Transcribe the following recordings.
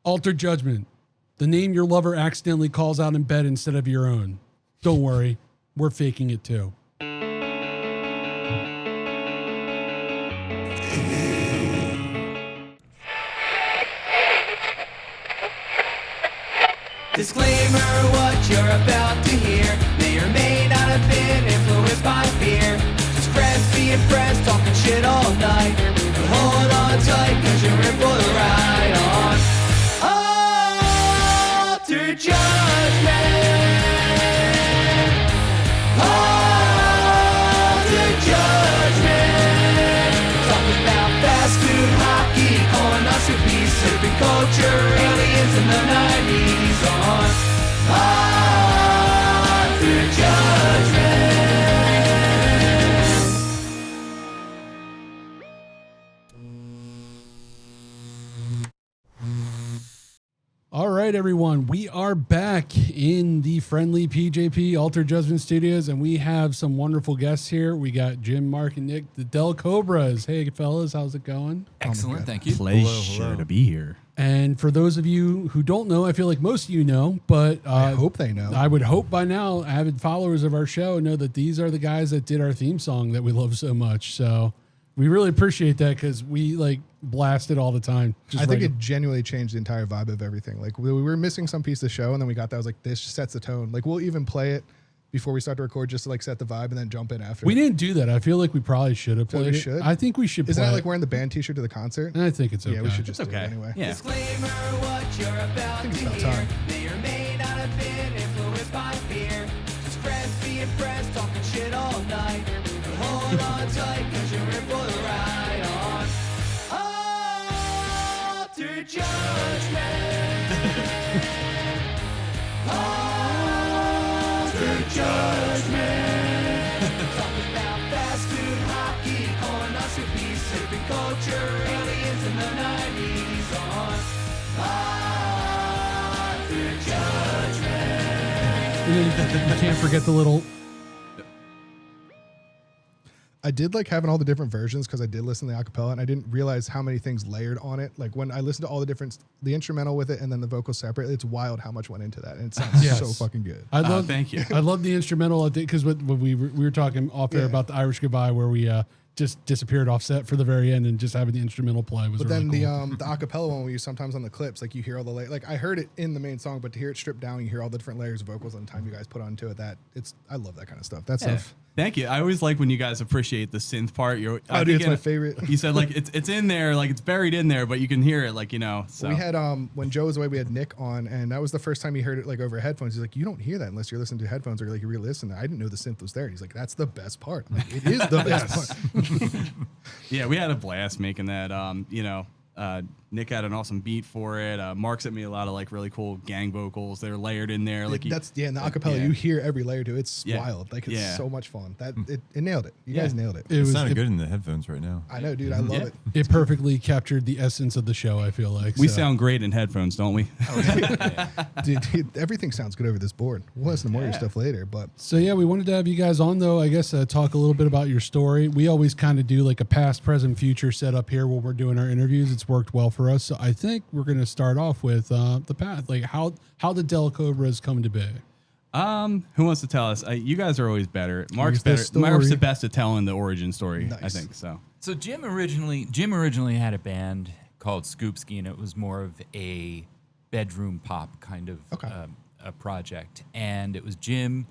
Altered Judgement, the name your lover accidentally calls out in bed instead of your own. Don't worry, we're faking it too. Disclaimer, what you're about to hear may or may not have been influenced by fear. Just friends being friends, talking shit all night. But hold on tight, cause you're in for the ride on Altered Judgement. Altered Judgement. Talking about fast food, hockey, colonoscopy, surfing culture, aliens in the 90s on Altered Judgement. All right, everyone, we are back in the friendly PJP Altered Judgement Studios, and we have some wonderful guests here. We got Jim, Mark, and Nick, the Delcobras. Hey, fellas, how's it going? Excellent, thank you. Pleasure to be here. And for those of you who don't know, I feel like most of you know, but I hope they know. I would hope by now avid followers of our show know that these are the guys that did our theme song that we love so much. So we really appreciate that because we like blast it all the time. I think it genuinely changed the entire vibe of everything. Like we were missing some piece of the show, and then we got that. I was like, this sets the tone. Like we'll even play it before we start to record just to like set the vibe and then jump in after. We didn't do that. I feel like we probably should have played it. Should? I think we should Isn't play that it. like wearing the band t-shirt to the concert? And I think it's okay. Yeah, we should just do okay. it anyway. Yeah. Disclaimer, what you're about to about hear time. may or may not have been influenced by fear. Just friends being friends, talking shit all night. But hold on tight, cause you're in for the ride on Altered Judgement. Altered Judgement. Talking about fast food, hockey, colonoscopy, surfing culture, aliens in the 90s on Altered Judgement. And then you can't forget the little. I did like having all the different versions because I did listen to the acapella, and I didn't realize how many things layered on it. Like when I listened to all the different, the instrumental with it and then the vocals separate, it's wild how much went into that, and it sounds Yes. so fucking good. I love. Thank you. I love the instrumental because when we were talking off air Yeah. about the Irish Goodbye, where we just disappeared off set for the very end, and just having the instrumental play was. But really then cool. the acapella one we use sometimes on the clips, like you hear all the like I heard it in the main song, but to hear it stripped down, you hear all the different layers of vocals on the time you guys put onto it. I love that kind of stuff. That stuff. Thank you. I always like when you guys appreciate the synth part. Oh, dude, it's my favorite. You said like it's in there, like it's buried in there, but you can hear it, like So We had when Joe was away, we had Nick on, and that was the first time he heard it like over headphones. He's like, you don't hear that unless you're listening to headphones or like you re-listen. I didn't know the synth was there. He's like, that's the best part. I'm like, it is the best part. Yeah, we had a blast making that. Nick had an awesome beat for it. Mark sent me a lot of like really cool gang vocals. They're layered in there. Like in the acapella, you hear every layer to it. It's Yeah. wild. Like it's Yeah. so much fun. That it nailed it. You guys nailed it. It was sounded good in the headphones right now. I know, dude. I love it. It perfectly captured the essence of the show. I feel like we so. sound great in headphones, don't we? Dude, everything sounds good over this board. We'll listen to more of your stuff later, but So yeah, we wanted to have you guys on though. I guess talk a little bit about your story. We always kind of do like a past, present, future setup here when we're doing our interviews. It's worked well for us. So I think we're going to start off with the path, like how the Delcobras come to be. Who wants to tell us? You guys are always better. Mark's the better. story. Mark's the best at telling the origin story. I Nice. think so. So Jim originally had a band called Scoopski, and it was more of a bedroom pop kind of a project. And it was Jim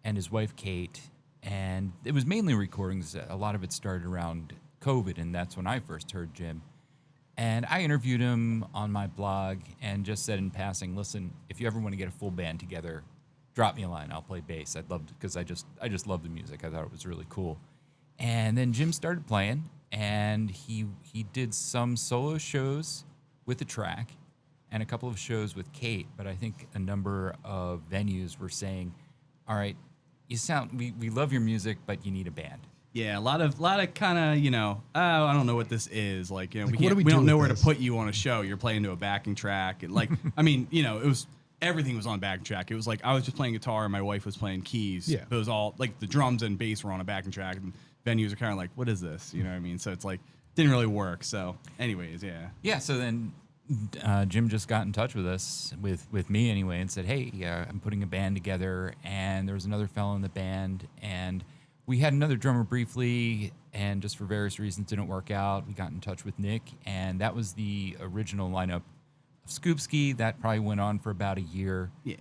and his wife Kate, and it was mainly recordings. A lot of it started around COVID, and that's when I first heard Jim. And I interviewed him on my blog and just said in passing, listen, if you ever want to get a full band together, drop me a line. I'll play bass. I'd love to, because I just love the music. I thought it was really cool. And then Jim started playing, and he did some solo shows with the track and a couple of shows with Kate. But I think a number of venues were saying, all right, we love your music, but you need a band. Yeah, a lot of kind of, I don't know what this is. Like, we what do we don't do know with where this? to put you on a show. You're playing to a backing track. And like, I mean, it was, everything was on backing track. It was like, I was just playing guitar and my wife was playing keys. Yeah. It was all, like, the drums and bass were on a backing track. And venues are kind of like, what is this? You know what I mean? So it's like, didn't really work. So anyways, yeah. Yeah, so then Jim just got in touch with us, with me anyway, and said, hey, I'm putting a band together, and there was another fellow in the band, and we had another drummer briefly, and just for various reasons didn't work out. We got in touch with Nick, and that was the original lineup of Scoopski. That probably went on for about a year. Yeah.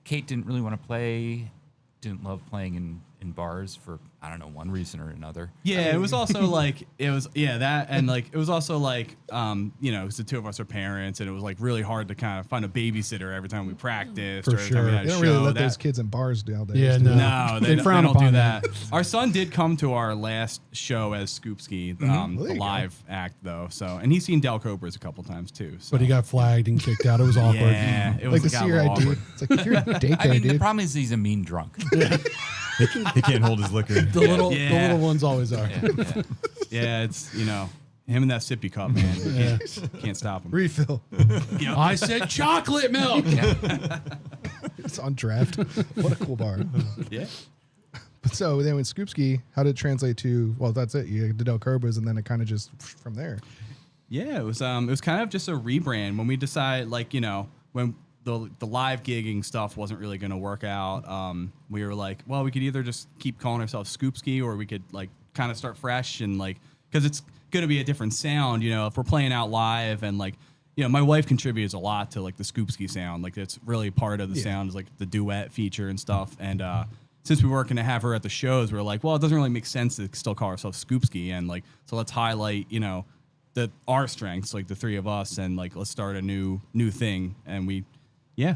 Kate didn't really want to play, didn't love playing in bars for, I don't know, one reason or another. Yeah, it was also like, that, and like, it was also like, because the two of us are parents, and it was like really hard to kind of find a babysitter every time we practiced. For or every time we sure. had a They don't show. really let That- those kids in bars nowadays. Yeah, do they? No, They they frown don't do upon that. that. Our son did come to our last show as Scoopski, Well, there the you go. live act though. So, and he's seen Delcobras a couple times too. So. But he got flagged and kicked out. It was awkward. Yeah, it was Like to got see a your little ID. awkward. It's like, you're in daycare, I mean, the dude. problem is he's a mean drunk. He can't hold his liquor. The little Yeah. ones always are. Yeah. Yeah, it's him and that sippy cup, man. You can't stop him. Refill. I said chocolate milk. It's on draft. What a cool bar. Yeah. So then with Scoopski, how did it translate to, well, that's it. You did Delcobras, and then it kind of just from there. Yeah, it was kind of just a rebrand when we decided, like, when the live gigging stuff wasn't really going to work out. We were like, well, we could either just keep calling ourselves Scoopski, or we could like kind of start fresh, and like, because it's going to be a different sound, if we're playing out live, and like, my wife contributes a lot to like the Scoopski sound. Like, it's really part of the sound, is like the duet feature and stuff. And since we weren't going to have her at the shows, we were like, well, it doesn't really make sense to still call ourselves Scoopski, and like, so let's highlight, our strengths, like the three of us, and like, let's start a new thing. And we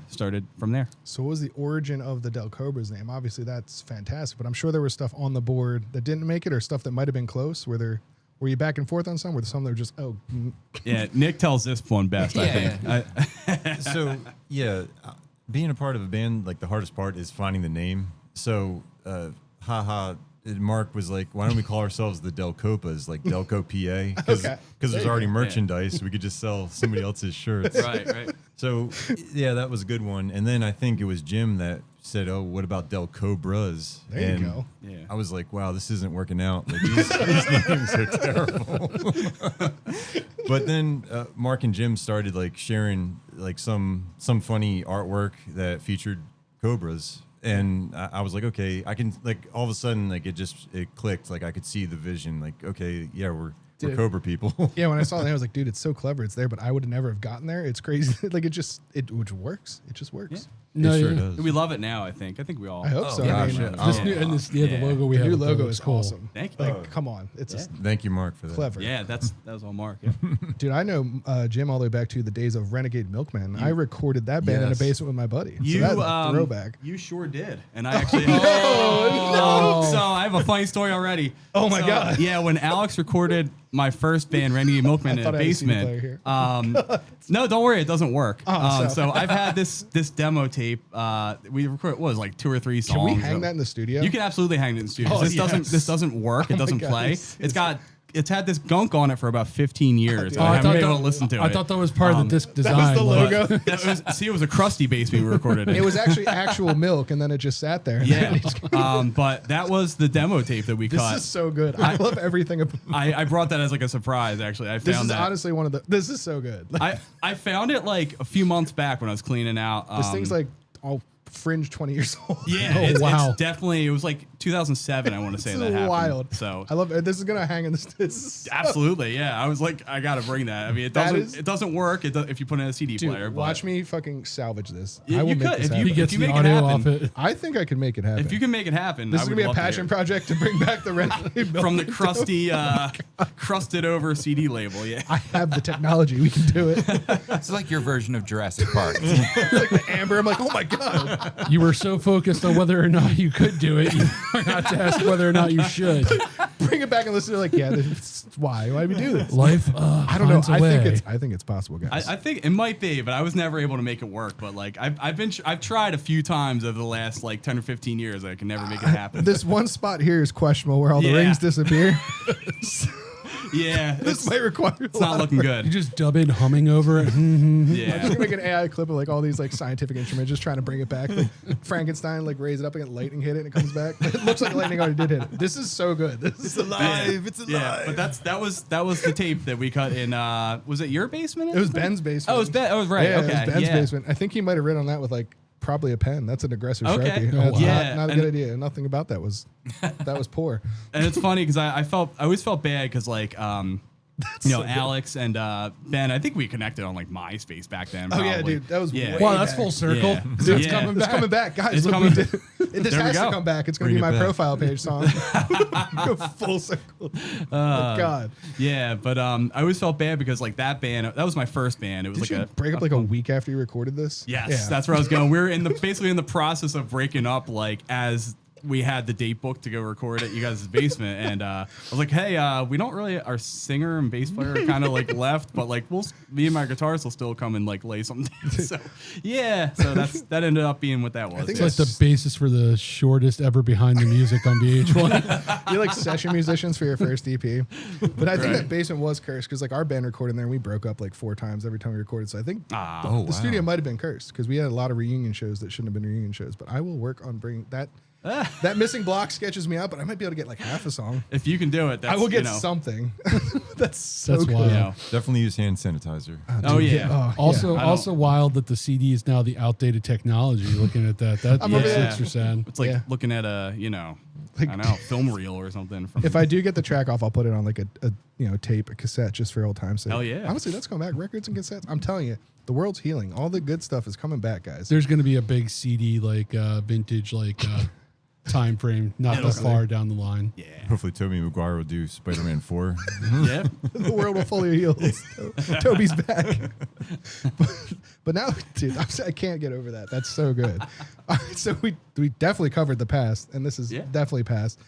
started from there. So what was the origin of the Delcobras name? Obviously, that's fantastic, but I'm sure there was stuff on the board that didn't make it, or stuff that might have been close. Were you back and forth on some? Were some that were just, Yeah, Nick tells this one best, I think. So yeah, being a part of a band, like the hardest part is finding the name. So Mark was like, why don't we call ourselves the Delcobras, like Delco PA? Because Okay. there's already merchandise. So we could just sell somebody else's shirts. Right. So yeah, that was a good one. And then I think it was Jim that said, oh, what about Delcobras? There you and go. Yeah. I was like, wow, this isn't working out. Like, these names are terrible. But then Mark and Jim started like sharing like some funny artwork that featured cobras. And I was like, okay, I can, like, all of a sudden, like, it clicked. Like, I could see the vision. Like, okay, yeah, we're Cobra people. yeah, when I saw that, I was like, dude, it's so clever. It's there, but I would never have gotten there. It's crazy. Like, it works. It just works. No, It sure yeah. does. We love it now, I think. I think we all. I hope so. gosh, I mean, yeah. This new, and this, the logo we the have. new up there logo looks is cool. awesome. Thank you. Like, come on. It's just Thank you, Mark, for that. clever. Yeah, that was all Mark. Yeah. Dude, I know Jim all the way back to the days of Renegade Milkman. I recorded that band in a Yes. basement with my buddy. You, so that's a throwback. You sure did. And I actually. So I have a funny story already. Oh, my So, God. Yeah, when Alex recorded my first band, Renegade Milkman, in a thought I had a CD basement. player here. No, don't worry, it doesn't work. Oh, so I've had this demo tape. We recorded, what was it, like 2 or 3 songs. Can we hang that in the studio? You can absolutely hang it in the studio. Oh, This doesn't work. It doesn't God, play. it's- It's had this gunk on it for about 15 years. Oh, I I haven't thought been able that- to listen to it. I thought that was part of the disc design. That was the like- logo. It was a crusty basement we recorded in. It was actually actual milk, and then it just sat there. Yeah. But that was the demo tape that we This cut. is so good. I love everything about I brought that as like a surprise, actually. I this. found Is that. honestly one of the. This is so good. Like, I found it like a few months back when I was cleaning out. this thing's like all fringe 20 years old. Yeah, Oh, it's wow. definitely, it was like 2007, I want to say This that is happened. wild. So I love it. This is gonna hang in this. It's absolutely, yeah. I was like, I gotta bring that. I mean, it That doesn't is- it doesn't work if you put in a CD Dude, player. But watch me fucking salvage this. You- I will you make could. this If happen. He gets you the make it audio happen. off it. I think I can make it happen. If you can make it happen, this I is would gonna be a love to passion hear it. project to bring back the Renegade Milk. From the crusty, crusted over CD label. Yeah. I have the technology. We can do it. It's like your version of Jurassic Park. It's like the amber. I'm like, oh my god. You were so focused on whether or not you could do it, you forgot to ask whether or not you should. Bring it back and listen to like, yeah, this is why do we do this? Life, I don't know. finds a way. I think it's possible, guys. I think it might be, but I was never able to make it work. But like I've tried a few times over the last like 10 or 15 years. I can never make it happen. This one spot here is questionable where all the Yeah. rings disappear. Yeah, This might require. it's not looking You good. just dub in humming over it. I'm just Yeah. gonna make an AI clip of like all these like scientific instruments, just trying to bring it back. Like Frankenstein, like raise it up and get lightning hit it, and it comes back. It looks like lightning already did hit it. This is so good. This is alive. It's alive. Yeah, but that was the tape that we cut in. Was it your basement? It was Ben's basement. Oh, it was Ben. Oh, right. Yeah, okay. it was Ben's yeah. basement. I think he might have written on that with like probably a pen. That's an aggressive Okay. Sharpie. Oh, That's wow. Yeah, not a and- good idea. Nothing about that was poor. And it's funny because I always felt bad because like Alex and Ben, I think we connected on like MySpace back then. Oh yeah, probably. dude, that was Yeah. way Wow, that's back. full circle. Yeah. Dude, it's Yeah. coming It's back. coming back, guys. It's Look, coming- this There we has to go. come back. It's going Bring to be it my back. profile page song. Go full circle. Oh God, Yeah, but I always felt bad because like that band, that was my first band. It was did you like a break up like a week after you recorded this? Yes, Yeah. that's where I was going. We were basically in the process of breaking up, like as we had the date booked to go record at you guys' basement, and I was like, "Hey, we don't really. Our singer and bass player are kind of like left, but like me and my guitarist will still come and like lay something down." So yeah, so that ended up being what that was. think It's like the basis for the shortest ever behind the music on VH1. You're like session musicians for your first EP. But I think that basement was cursed because like our band recorded in there and we broke up like 4 times every time we recorded. So I think Oh, the studio might have been cursed because we had a lot of reunion shows that shouldn't have been reunion shows. But I will work on bringing that. That missing block sketches me out, but I might be able to get like half a song. if you can do it, that's, I will get you know, something. That's so That's cool. wild. You know. Definitely use hand sanitizer. Oh yeah. Also, I also wild that the CD is now the outdated technology. Looking at that, that's I'm over there. extra sad. It's like Yeah. looking at a Like- I don't know, film reel or something. From, If I do get the track off, I'll put it on like a tape, a cassette, just for old time's sake. Hell yeah. Honestly, that's coming back. Records and cassettes. I'm telling you, the world's healing. All the good stuff is coming back, guys. There's going to be a big CD like vintage time frame, not that far down the line. yeah, Hopefully, Tobey Maguire will do Spider-Man 4. yeah. The world will fully heal. Toby's back. But now, dude, I can't get over that. That's so good. All right, so we definitely covered the past, and this is Yeah. definitely past.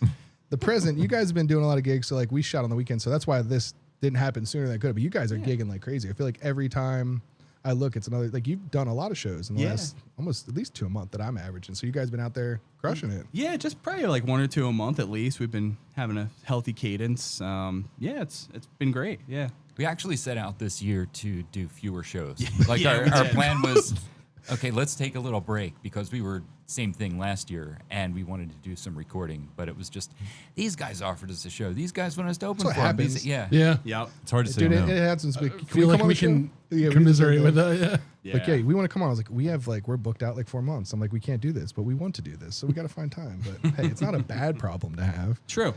The present, you guys have been doing a lot of gigs, so like we shot on the weekend, so that's why this didn't happen sooner than it could. But you guys are gigging like crazy. I feel like every time I look, it's another, like you've done a lot of shows in the Yeah. last almost at least 2 a month that I'm averaging. So you guys been out there crushing it. Yeah, just probably like 1 or 2 a month at least. We've been having a healthy cadence. Yeah, it's been great. Yeah. We actually set out this year to do fewer shows. Yeah, we our did. plan was, okay, let's take a little break because we were same thing last year and we wanted to do some recording, but it was just these guys offered us a show. These guys want us to open That's for what them. happens. Yeah. Yeah. Yep. It's hard to say Dude, no. it happens. Can Feel like come on we the show? can Yeah, we commiserate just with like that. Yeah. Like, yeah, we want to come on. I was like, we have like, we're booked out like 4 months. I'm like, we can't do this, but we want to do this. So we got to find time. But hey, it's not a bad problem to have. True.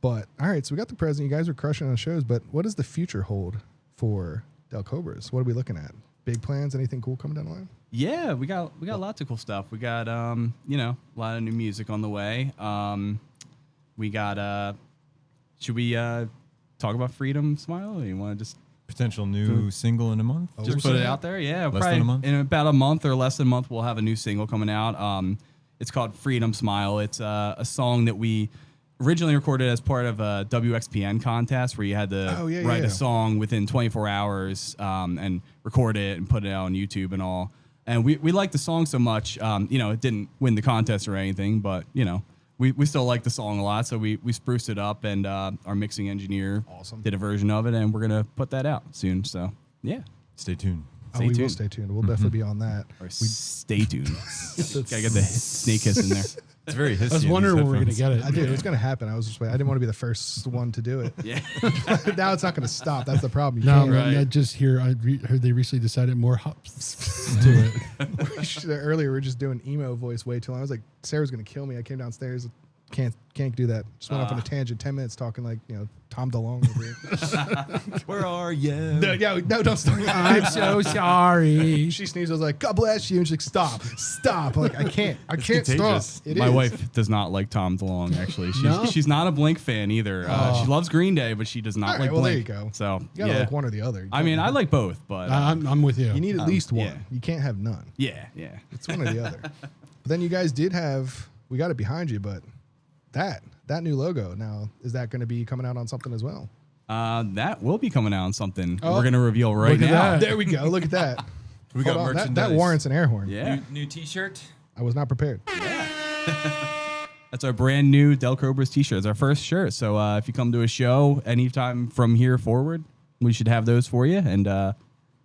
But all right, so we got the present. You guys are crushing on shows, but what does the future hold for Delcobras? What are we looking at? Big plans? Anything cool coming down the line? Yeah, we got lots of cool stuff. We got a lot of new music on the way. We got should we talk about Freedom Smile? Or you want to just Potential new single in a month? just put it out there? Yeah, Less probably than a month? in about a month or less than a month, we'll have a new single coming out. It's called Freedom Smile. It's a song that we originally recorded as part of a WXPN contest where you had to write a song within 24 hours and record it and put it out on YouTube and all. And we liked the song so much, it didn't win the contest or anything, but, we still like the song a lot. So we spruced it up and our mixing engineer did a version of it and we're going to put that out soon. So, yeah. Stay tuned. We will tuned. stay tuned. We'll definitely be on that. Or stay tuned. Gotta get the snake hiss in there. It's very hissy. I was in wondering these when we were going to headphones. get it. Dude, it's going to happen. I was just waiting. I didn't want to be the first one to do it. Yeah. Now it's not going to stop. That's the problem. You No, can't- man, I just hear. Heard they recently decided more hops to it. Earlier, we were just doing emo voice way too long. I was like, Sarah's going to kill me. I came downstairs. Can't do that. Just went off on a tangent. 10 minutes talking like, Tom DeLonge over here. Where are you? No, don't start. I'm so sorry. She sneezed. I was like, God bless you. And she's like, stop. I'm like, I can't contagious. stop. It My is. wife does not like Tom DeLonge, actually. No? She's not a Blink fan either. She loves Green Day, but she does not All right, like well, there Blink. you go. So, You got to yeah. like one or the other. I mean, I like both, but I'm with you. You need at least one. yeah. You can't have none. yeah. It's one or the other. But then you guys did have, we got it behind you, but that new logo now, is that going to be coming out on something as well? That will be coming out on something Oh, we're going to reveal right look at now. that. There we go. Look at that. We got Hold on. That merchandise. warrants an air horn. Yeah. New T-shirt. I was not prepared. That's That's our brand new Delcobras t-shirt. It's our first shirt. So if you come to a show anytime from here forward, we should have those for you. And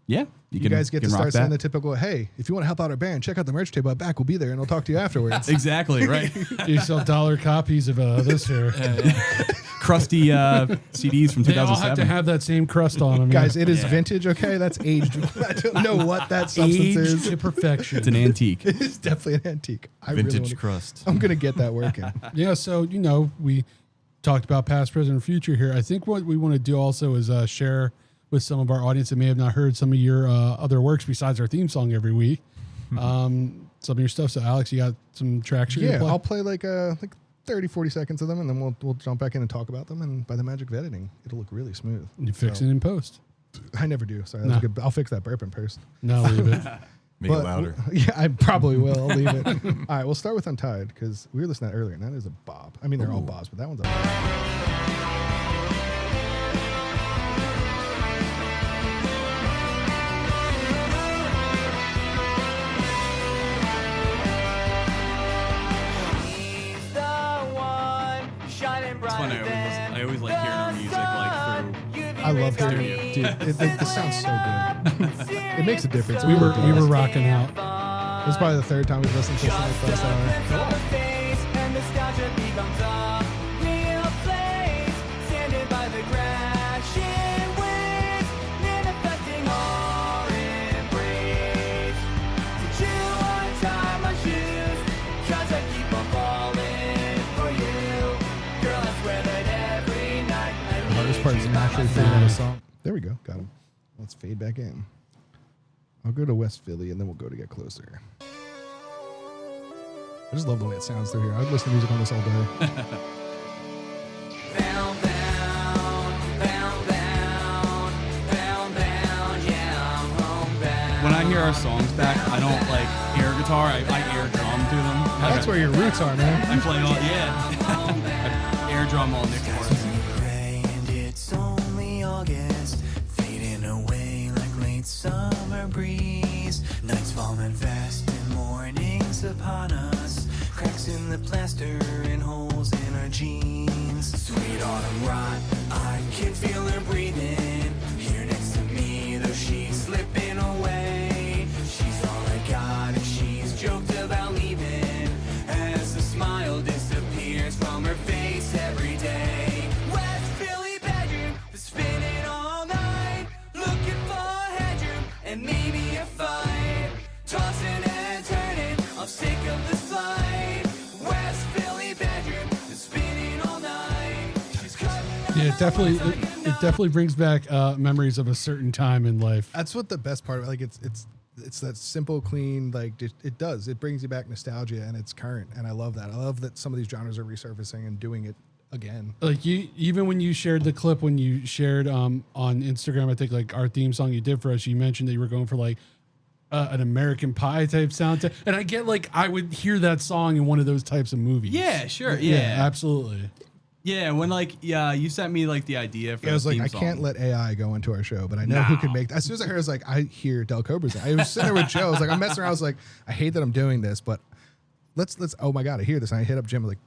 yeah, you guys get to start saying the typical, hey, if you want to help out our band, check out the merch table at back. We'll be there and we'll talk to you afterwards. Exactly, right. You sell dollar copies of this here. Crusty CDs from 2007. They all have to have that same crust on them. Guys, it is vintage, okay? That's aged. I don't know what that substance is. To perfection. It's an antique. It's definitely an antique. Vintage crust. I'm going to get that working. Yeah, so, we talked about past, present, and future here. I think what we want to do also is share with some of our audience that may have not heard some of your other works besides our theme song every week. Some of your stuff. So, Alex, you got some tracks you're gonna play? I'll play like 30, 40 seconds of them, and then we'll jump back in and talk about them. And by the magic of editing, it'll look really smooth. You fix it in post. I never do. Sorry, that was good. I'll fix that burp in post. No, leave it. Make it louder. Yeah, I probably will. I'll leave it. All right, we'll start with Untied because we were listening to that earlier, and that is a bob. I mean, they're all bobs, but that one's a bob. It's fun. I always like hearing our music through. I love hearing it, dude. It sounds so good. It makes a difference. We were rocking out. This is probably the third time we've listened to this in the first hour. Part is naturally fade out of song. There we go. Got him. Let's fade back in. I'll go to West Philly and then we'll go to Get Closer. I just love the way it sounds through here. I'd listen to music on this all day. When I hear our songs back, I don't like air guitar. I air drum to them. That's where your roots are, man. I play all, I air drum all Nick parts. Summer breeze, nights falling fast and mornings upon us. Cracks in the plaster and holes in our jeans. Sweet autumn rot, I can feel her breathing. Here next to me, though she's slipping away. She's all I got and she's joked about leaving. As the smile disappears from her face every day. West Philly bedroom, is spinning all night. Looking for and maybe a fight, tossing and turning, I'm sick of this flight. West Philly bedroom is spinning all night. She's Yeah, it definitely brings back memories of a certain time in life. That's what the best part of it. Like it's that simple, clean. Like it does. It brings you back nostalgia and it's current. And I love that. I love that some of these genres are resurfacing and doing it again. Like even when you shared the clip, when you shared on Instagram, I think like our theme song you did for us, you mentioned that you were going for like an American Pie type sound. And I get like I would hear that song in one of those types of movies. Yeah, sure. Yeah, absolutely. Yeah, when you sent me like the idea for I was like, I song. can't let AI go into our show, but I know who can make that. As soon as I heard, I was like, I hear Delcobras. I was sitting there with Joe. I was like, I'm messing around. I was like, I hate that I'm doing this, but let's. Oh my god, I hear this. And I hit up Jim. Like,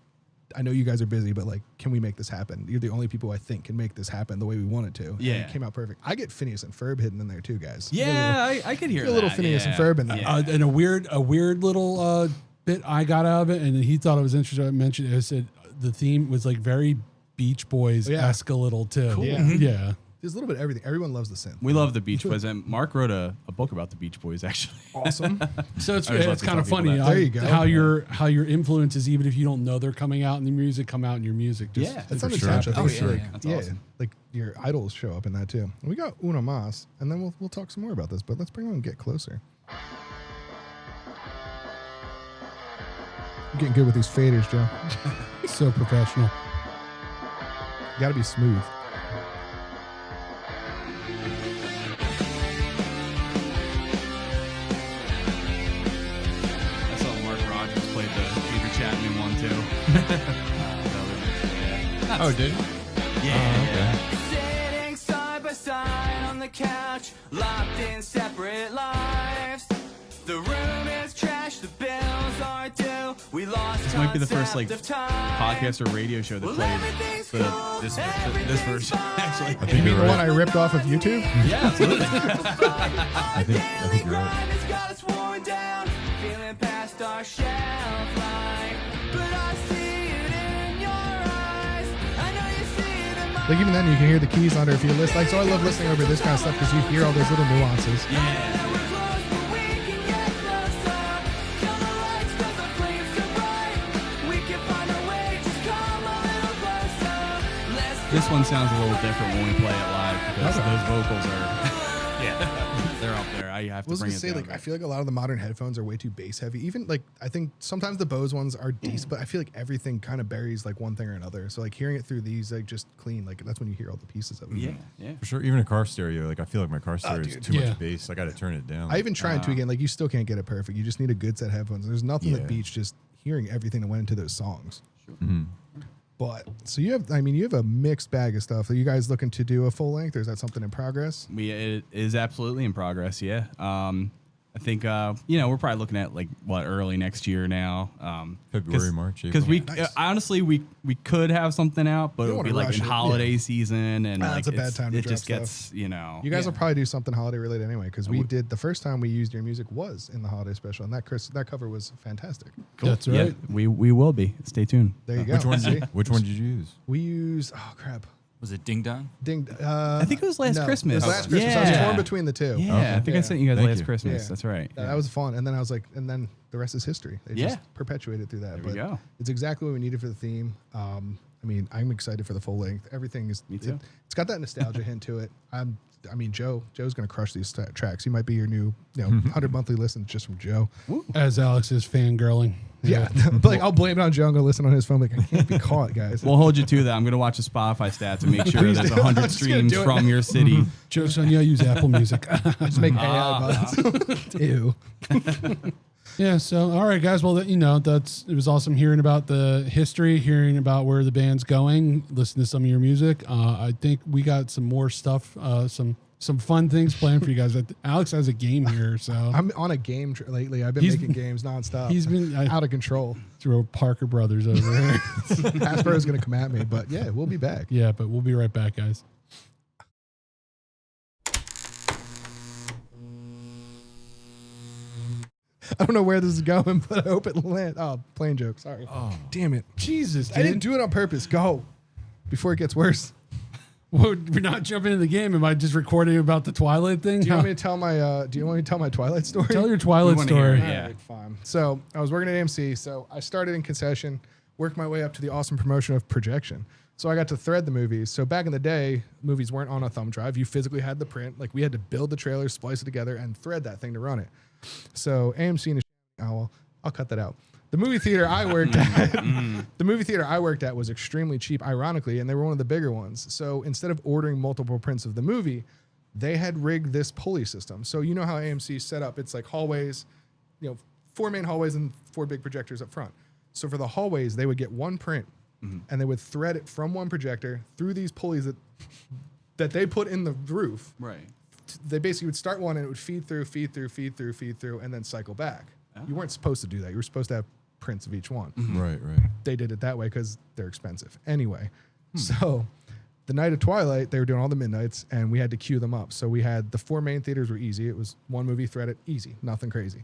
I know you guys are busy, but like, can we make this happen? You're the only people I think can make this happen the way we want it to. Yeah, and it came out perfect. I get Phineas and Ferb hidden in there too, guys. Yeah, I could hear a little Phineas and Ferb in there. And a weird little bit I got out of it, and he thought it was interesting. I mentioned it. I said the theme was like very Beach Boys-esque a little too. Cool. Yeah. There's a little bit of everything. Everyone loves the synth. We love the Beach Boys, and Mark wrote a book about the Beach Boys actually. Awesome. So it's kind of funny there you go. how your influences, even if you don't know they're coming out in the music, come out in your music. Just that's for unintentional. Oh, Like, That's awesome. like your idols show up in that too. And we got Uno Mas, and then we'll talk some more about this. But let's bring on Get Closer. I'm getting good with these faders, Joe. So professional. You gotta be smooth. I saw Mark Rogers played the Peter Chapman one too. Oh, did he? Yeah. sitting side by side on the couch, locked in separate lives. The room is trash, the bills are due. We lost This might be the first like podcast or radio show that played this version. Actually, I think You mean you're the one right. I ripped off of YouTube? yeah, absolutely. I think you're right. Like even then, you can hear the keys under if you listen. Like, so I love listening over this kind of stuff because you hear all those little nuances. This one sounds a little different when we play it live because those vocals are, they're up there. I have I to was bring gonna it say, down. like, I feel like a lot of the modern headphones are way too bass heavy. Even like, I think sometimes the Bose ones are decent, but I feel like everything kind of buries like one thing or another. So like hearing it through these, like just clean, like that's when you hear all the pieces of it. yeah. For sure, even a car stereo. Like I feel like my car stereo is dude. too Yeah. much bass. I got to turn it down. I even try and tweak it. Like you still can't get it perfect. You just need a good set of headphones. There's nothing that Yeah. beats just hearing everything that went into those songs. Mhm. But so you have a mixed bag of stuff. Are you guys looking to do a full length, or is that something in progress? It is absolutely in progress. Yeah. I think we're probably looking at like early next year now. February, March, Because April. we honestly we could have something out, but You it would don't be wanna like in rush it, holiday season, and That's like a bad time to it drop just stuff. gets You guys will probably do something holiday related anyway, because we did the first time we used your music was in the holiday special, and that cover was fantastic. That's Yeah, right. we will be. Stay tuned. There you go. Which one? See? Which one did you use? We used Was it Ding Dong? Ding. I think it was last no, Christmas. It was last Christmas. I was Yeah. torn between the two. Yeah, Okay. I think I Yeah. sent you guys Thank last you. Christmas. Yeah. That's right. That was fun. And then I was like, and then the rest is history. They Yeah. just perpetuated through that. There we go. It's exactly what we needed for the theme. I mean, I'm excited for the full length. Everything is. Me too. It's got that nostalgia hint to it. Joe's going to crush these tracks. He might be your new, 100 monthly listens just from Joe. As Alex is fangirling. Yeah. But like, I'll blame it on Joe and go listen on his phone. Like, I can't be caught, guys. We'll hold you to that. I'm going to watch the Spotify stats and make sure Please there's do. I 100 was just gonna streams do it. from your city. Joke's on you, I use Apple Music. Just make AI buttons. Ew. Yeah, so all right, guys. Well, it was awesome hearing about the history, hearing about where the band's going, listening to some of your music. I think we got some more stuff, some fun things planned for you guys. Alex has a game here, so I'm on a game lately. I've been He's- making games nonstop. he's been out of control. throw Parker Brothers over here. Asper's going to come at me, but yeah, we'll be back. Yeah, but we'll be right back, guys. I don't know where this is going, but I hope it lands. Oh, plain joke. Sorry. Oh, damn it. Jesus, I didn't do it on purpose. Go before it gets worse. We're not jumping into the game. Am I just recording about the Twilight thing? Do you want me to tell my Twilight story? Tell your Twilight wanna hear story. it, yeah. All right, fine. So I was working at AMC. So I started in concession, worked my way up to the awesome promotion of projection. So I got to thread the movies. So back in the day, movies weren't on a thumb drive. You physically had the print. Like we had to build the trailer, splice it together, and thread that thing to run it. So AMC and I'll cut that out. The movie theater I worked at was extremely cheap, ironically, and they were one of the bigger ones. So instead of ordering multiple prints of the movie, they had rigged this pulley system. So you know how AMC set up? It's like hallways, 4 main hallways and 4 big projectors up front. So for the hallways, they would get one print, and they would thread it from one projector through these pulleys that they put in the roof. Right. They basically would start one and it would feed through, and then cycle back. You weren't supposed to do that. You were supposed to have prints of each one. Right. They did it that way because they're expensive. Anyway, so the night of Twilight, they were doing all the midnights, and we had to queue them up. So we had the 4 main theaters were easy. It was one movie threaded, easy, nothing crazy.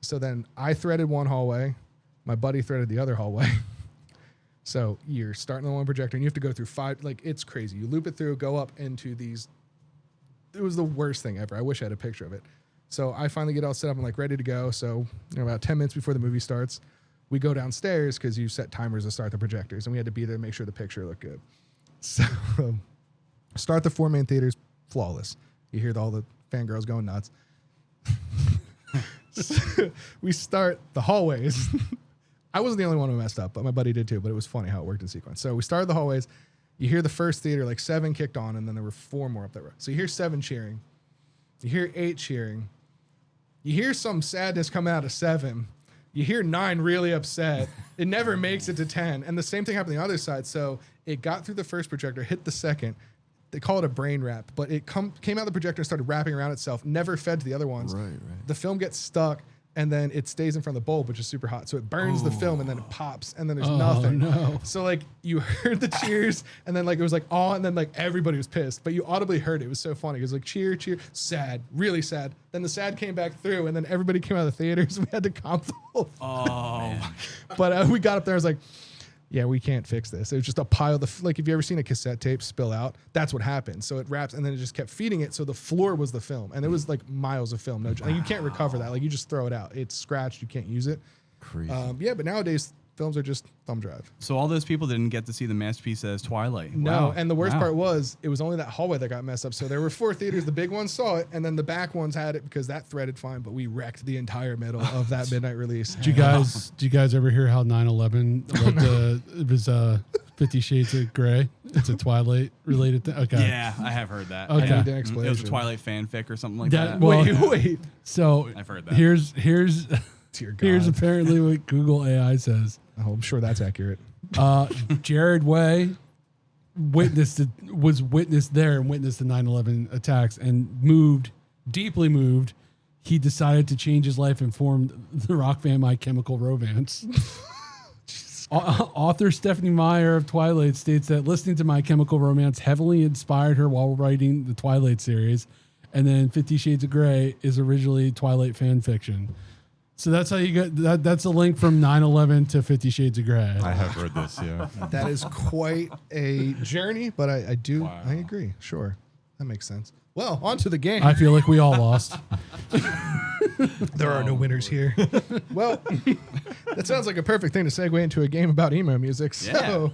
So then I threaded one hallway. My buddy threaded the other hallway. So you're starting on one projector, and you have to go through 5. Like, it's crazy. You loop it through, go up into these. It was the worst thing ever. I wish I had a picture of it. So I finally get all set up. I'm like ready to go. So about 10 minutes before the movie starts, we go downstairs because you set timers to start the projectors, and we had to be there to make sure the picture looked good. So start the 4 main theaters, flawless. You hear all the fangirls going nuts. We start the hallways. I wasn't the only one who messed up, but my buddy did too, but it was funny how it worked in sequence. So we started the hallways. You hear the first theater, like 7 kicked on, and then there were 4 more up that row. So you hear 7 cheering. You hear 8 cheering. You hear some sadness come out of 7. You hear 9 really upset. It never makes it to 10. And the same thing happened on the other side. So it got through the first projector, hit the second. They call it a brain wrap, but it came out of the projector and started wrapping around itself, never fed to the other ones. Right. The film gets stuck. and then it stays in front of the bulb, which is super hot. So it burns the film, and then it pops, and then there's Oh, nothing. no. So like you heard the cheers, and then like it was like oh, and then like everybody was pissed, but you audibly heard it. It was so funny. It was like cheer, cheer, sad, really sad. Then the sad came back through, and then everybody came out of the theaters. We had to comp the whole. But we got up there. I was like, yeah, we can't fix this. It was just a pile of like if you ever seen a cassette tape spill out, that's what happened. So it wraps, and then it just kept feeding it. So the floor was the film, and it was like miles of film. No, and you can't recover that. Like you just throw it out. It's scratched. You can't use it. Crazy. Yeah, but nowadays films are just thumb drive. So all those people didn't get to see the masterpiece as Twilight. No, Wow. and the worst Wow. part was it was only that hallway that got messed up. So there were 4 theaters. The big ones saw it, and then the back ones had it because that threaded fine. But we wrecked the entire middle of that midnight release. Do you guys ever hear how 9/11 it was 50 Shades of Grey? It's a Twilight related thing. Okay. Yeah, I have heard that. Okay. I need an It was explanation. a Twilight fanfic or something like That- that. well, Wait. So I've heard that. Here's Dear God. here's apparently what Google AI says. Oh, I'm sure that's accurate. Jared Way was witnessed there and witnessed the 9/11 attacks and deeply moved. He decided to change his life and formed the rock band My Chemical Romance. Author Stephanie Meyer of Twilight states that listening to My Chemical Romance heavily inspired her while writing the Twilight series. And then 50 Shades of Grey is originally Twilight fan fiction. So that's how you get that. That's a link from 9/11 to 50 Shades of Grey. I have read this, yeah. That is quite a journey, but I agree. Sure. That makes sense. Well, on to the game. I feel like we all lost. There are no winners here. Well, that sounds like a perfect thing to segue into a game about emo music. So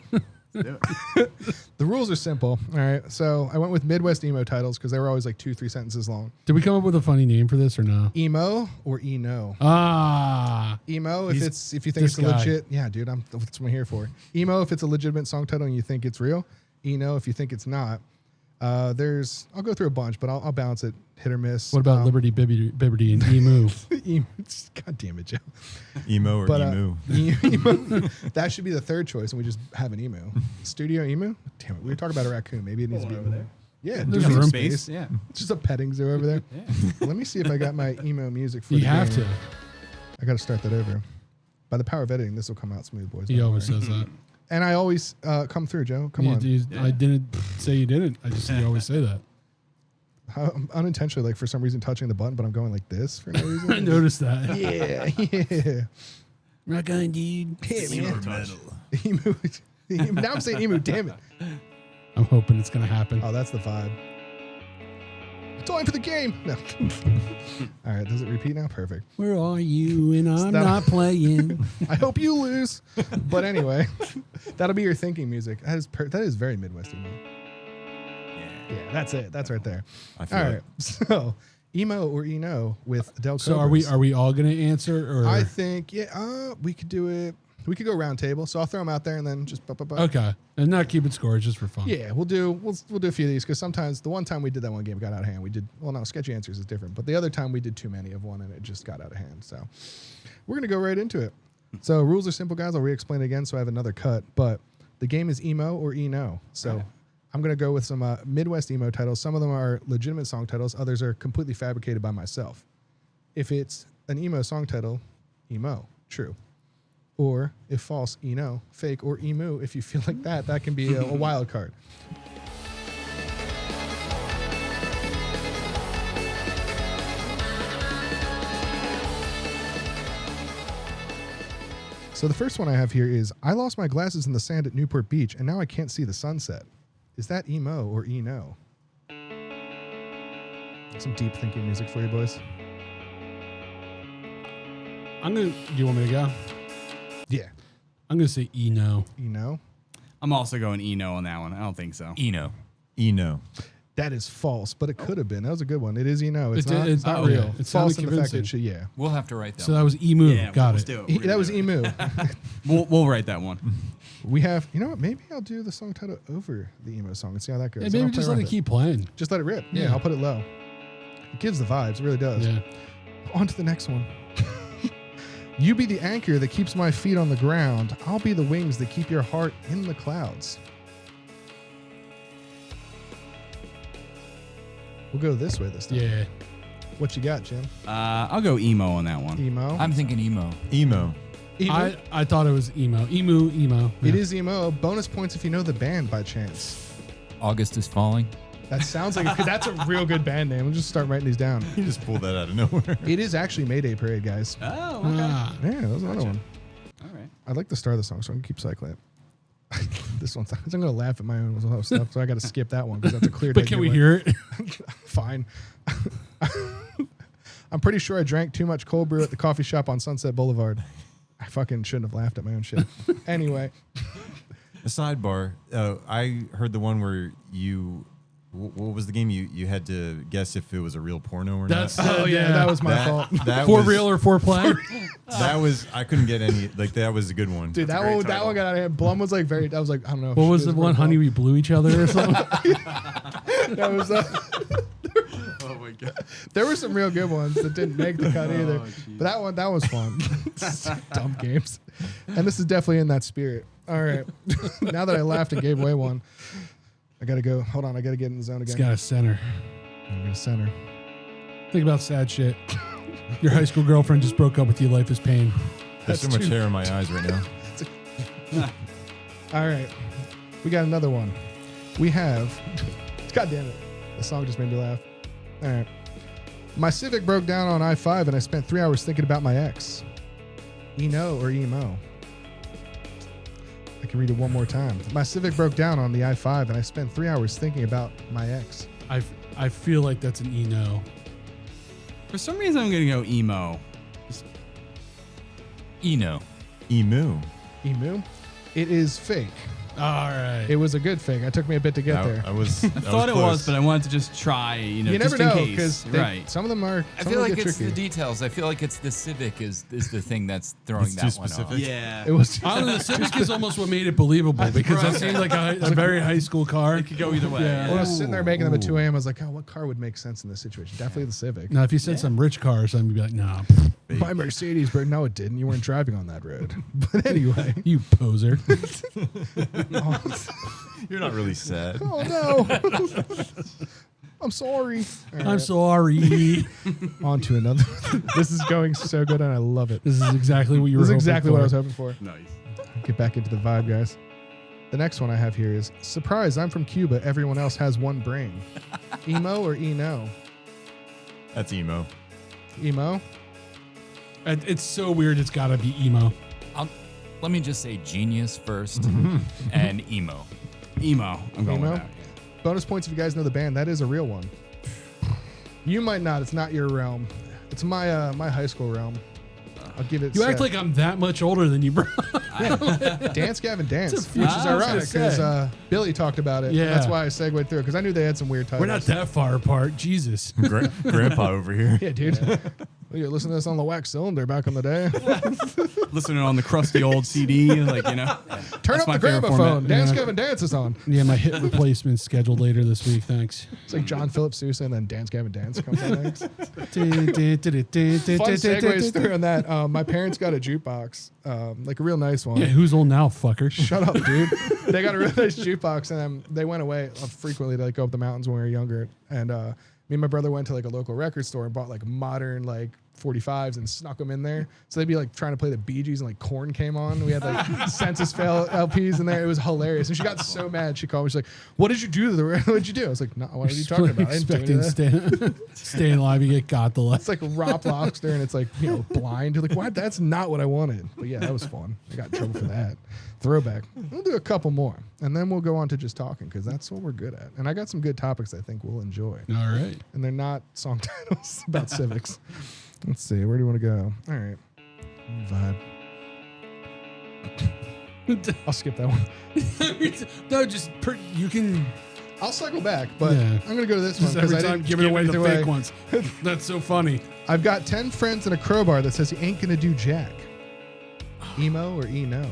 the rules are simple. All right. So I went with Midwest emo titles because they were always like 2-3 sentences long. Did we come up with a funny name for this or no? Emo or eno? Emo if you think this it's a guy. legit. Yeah, dude, that's what I'm here for. Emo if it's a legitimate song title and you think it's real. Eno if you think it's not. I'll go through a bunch, but I'll balance it, hit or miss. What about Liberty Bibbity and Emu? God damn it, Joe. Emo or But, emu. emo, that should be the third choice, and we just have an emu. Studio emu? Damn it, we were talking about a raccoon. Maybe it needs to be over there. Yeah, There's dude, room. Space. Yeah. It's just a petting zoo over there. Let me see if I got my emo music for You the have game. to. I got to start that over. By the power of editing, this will come out smooth, boys. He Don't always worry. says that. And I always come through, Joe. Come on. I didn't say you didn't. I just said you always say that. I'm unintentionally, like, for some reason, touching the button, but I'm going like this for no reason. I noticed that. Yeah. Rock on, dude. Yeah, man. Emu. Now I'm saying emu. Damn it. I'm hoping it's gonna happen. Oh, that's the vibe. Time for the game. No. All right. Does it repeat now? Perfect. Where are you? And I'm Stop. not playing. I hope you lose. But anyway, that'll be your thinking music. That is very Midwest emo. Yeah, that's it. That's right there. I feel All it. right. So, emo or eno with Delcobras. So are we all gonna answer or I think we could do it. We could go round table. So I'll throw them out there and then just okay, and not keeping score just for fun. Yeah, we'll do a few of these because sometimes the one time we did that one game got out of hand. We did sketchy answers is different, but the other time we did too many of one and it just got out of hand. So we're gonna go right into it. So rules are simple, guys. I'll re-explain it again so I have another cut. But the game is emo or eno. So I'm gonna go with some Midwest emo titles. Some of them are legitimate song titles. Others are completely fabricated by myself. If it's an emo song title, emo, true. Or if false, eno, fake, or emu. If you feel like that can be a wild card. So the first one I have here is, I lost my glasses in the sand at Newport Beach, and now I can't see the sunset. Is that emo or eno? Some deep thinking music for you boys. Do you want me to go? Yeah. I'm gonna say eno. Eno? I'm also going eno on that one. I don't think so. Eno. Eno. That is false, but it could have been. That was a good one. It is eno. It's It's not okay. real. It False sounded in the fact that convincing. it should, yeah. We'll have to write that. So that was emu. Yeah, Got let's it. do it. That was emu. We'll write that one. We have, you know what? Maybe I'll do the song title over the emo song and see how that goes. Hey, And maybe I'll play just let around it with keep playing. Just let it rip. Yeah, Yeah. I'll put it low. It gives the vibes. It really does. Yeah. On to the next one. You be the anchor that keeps my feet on the ground. I'll be the wings that keep your heart in the clouds. We'll go this way this time. Yeah. What you got, Jim? I'll go emo on that one. Emo. I'm thinking emo. Emo. Emo. I thought it was emo. Emo. It Yeah. is emo. Bonus points if you know the band by chance. August is falling. That sounds like that's a real good band name. We'll just start writing these down. You just pulled that out of nowhere. It is actually Mayday Parade, guys. Oh, okay. Ah. Yeah, that was another one. All right. I'd like to start the song, so I can keep cycling it. This one's. I'm going to laugh at my own stuff, so I got to skip that one because that's a clear. But can we hear it? Fine. I'm pretty sure I drank too much cold brew at the coffee shop on Sunset Boulevard. I fucking shouldn't have laughed at my own shit. Anyway. A sidebar. I heard the one where you. What was the game? You had to guess if it was a real porno or That's not. Oh yeah, that was my fault. That For was, real or for play? That was. I couldn't get any. Like that was a good one. Dude, that one got out of hand. Blum was like very. I was like, I don't know. What was the one? Honey, we blew each other or something? That was. Oh my god. There were some real good ones that didn't make the cut either. But that was fun. Dumb games. And this is definitely in that spirit. All right. Now that I laughed and gave away one, I gotta go. Hold on, I gotta get in the zone It's again. got a center. I'm gonna center. Think about sad shit. Your high school girlfriend just broke up with you. Life is pain. There's so much hair in my eyes right now. All right. We got another one. We have. God damn it. The song just made me laugh. All right. My Civic broke down on I-5 and I spent 3 hours thinking about my ex. Eno or emo? I can read it one more time. My Civic broke down on the I-5 and I spent 3 hours thinking about my ex. I feel like that's an eno. For some reason, I'm gonna go emo. Eno. Emu. Emu? It is fake. All right. It was a good fake. It took me a bit to get there. I was. I thought it was, but I wanted to just try, You just never know in because case. Right. some of them are. I some feel of them like get it's tricky. the details. I feel like it's the Civic is the thing that's throwing It's that too one off. specific. Yeah. It was. I don't know. The Civic is almost what made it believable because that seemed like a very high school car. It could go either way. Yeah. When I was sitting there making them at Ooh. 2 a.m., I was like, oh, what car would make sense in this situation? Definitely the Civic. Now, if you said some rich car or something, you'd be like, nah, My Mercedes, but no, it didn't. You weren't driving on that road. But anyway. you poser. You're not really sad. Oh, no. I'm sorry. All I'm right, sorry. on to another. This is going so good, and I love it. This is exactly what you were This is hoping exactly for. what I was hoping for. Nice. Get back into the vibe, guys. The next one I have here is, surprise, I'm from Cuba. Everyone else has one brain. Emo or eno? That's emo. Emo? It's so weird. It's got to be emo. Let me just say genius first and emo. Emo. I'm going Emo? with that. Bonus points if you guys know the band. That is a real one. You might not. It's not your realm. It's my my high school realm. I'll give it. You act like I'm that much older than you, bro. Dance Gavin Dance, It's a which is few- I was ironic gonna because say. Billy talked about it. Yeah. And that's why I segued through because I knew they had some weird titles. We're not that far apart. Jesus. Grandpa over here. Yeah, dude. Well, you're listening to this on the wax cylinder back in the day. Listening on the crusty old CD, like, Turn That's up the my favorite gramophone. format. Dance Yeah. Gavin Dance is on. Yeah, my hit replacement's scheduled later this week. Thanks. It's like John Philip Sousa and then Dance Gavin Dance comes on next. Fun Fun segues through on that. My parents got a jukebox, like a real nice one. Yeah, who's old now, fucker? Shut up, dude. They got a really nice jukebox, and they went away frequently to like go up the mountains when we were younger. And me and my brother went to like a local record store and bought like modern like 45s and snuck them in there. So they'd be like trying to play the Bee Gees and like Korn came on. We had like Census Fail LPs in there. It was hilarious. And she got so mad. She called me. She's like, "What did you do to the? What'd you do?" I was like, "No, what are you talking about? I didn't do any Expecting of that." staying alive, you get got the left. It's like Rob Lobster, and it's like blind. You're like, what? That's not what I wanted. But yeah, that was fun. I got in trouble for that. Throwback. We'll do a couple more, and then we'll go on to just talking because that's what we're good at. And I got some good topics I think we'll enjoy, All right. and they're not song titles about civics. Let's see. Where do you want to go? All right. Vibe. I'll skip that one. No, you can I'll cycle back, but Yeah. I'm gonna go to this one just because every I time didn't give it away give the fake ones. That's so funny. I've got 10 friends and a crowbar that says he ain't gonna do jack. Emo or eno?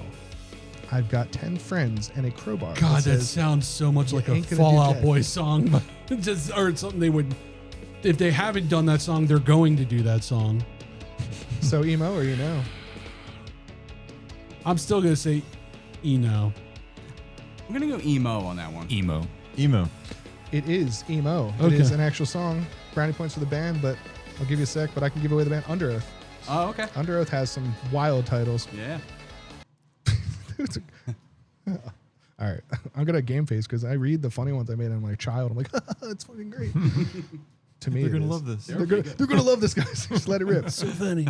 I've got 10 friends and a crowbar. God, that says, sounds so much like a ain't gonna do Fall Out jack. Boy song, but or something they would. If they haven't done that song, they're going to do that song. So emo or eno? I'm still gonna say eno. I'm gonna go emo on that one. Emo. Emo. It is emo. Okay. It is an actual song. Brownie points for the band, but I'll give you a sec, but I can give away the band Under Oath. Oh, okay. Under Oath has some wild titles. Yeah. All right, I'm gonna game face because I read the funny ones I made as my child. I'm like, it's fucking great. To me, They're gonna it is. love this. They're gonna love this, guys. Just let it rip. So funny.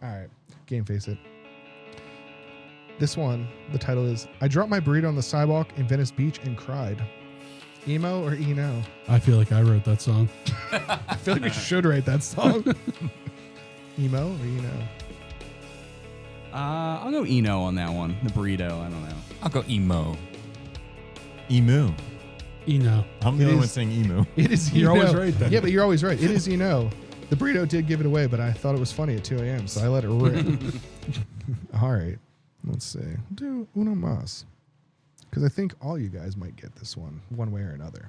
All right, game face it. This one, the title is "I dropped my burrito on the sidewalk in Venice Beach and cried." Emo or Eno? I feel like I wrote that song. I feel like we should write that song. Emo or Eno? I'll go Eno on that one. The burrito. I don't know. I'll go emo. Emu. Eno. I'm the It only one is- saying emu. It is. You're Eno. always right then. Yeah, but you're always right. It is Eno. The burrito did give it away, but I thought it was funny at 2 a.m., so I let it rip. All right. Let's see. Do uno más. Because I think all you guys might get this one way or another.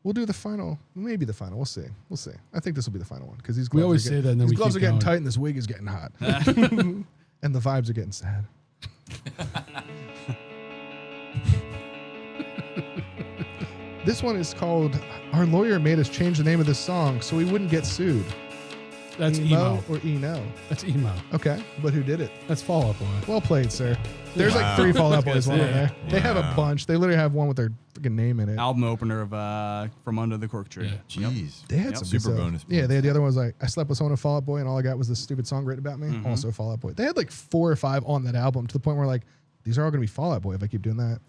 We'll do the final, maybe the final. We'll see. We'll see. I think this will be the final one because these gloves. We always say that, and then these we gloves keep are getting going. tight, and this wig is getting hot, and the vibes are getting sad. This one is called "Our Lawyer Made Us Change the Name of this song so we wouldn't get sued." That's emo. or Eno. That's emo. Okay, but who did it? That's Fall Out Boy. Well played, sir. There's Wow. like 3 Fall Out Boys one on Yeah. there. They have a Wow. bunch. They literally have one with their freaking name in it. Album opener of From Under the Cork Tree. Yeah. Jeez. They had Yep. some Super good stuff. bonus Yeah, points. they had the other one was like I slept with someone, a Fall Out Boy, and all I got was this stupid song written about me. Also Fall Out Boy. They had like 4 or 5 on that album to the point where like these are all gonna be Fall Out Boy if I keep doing that.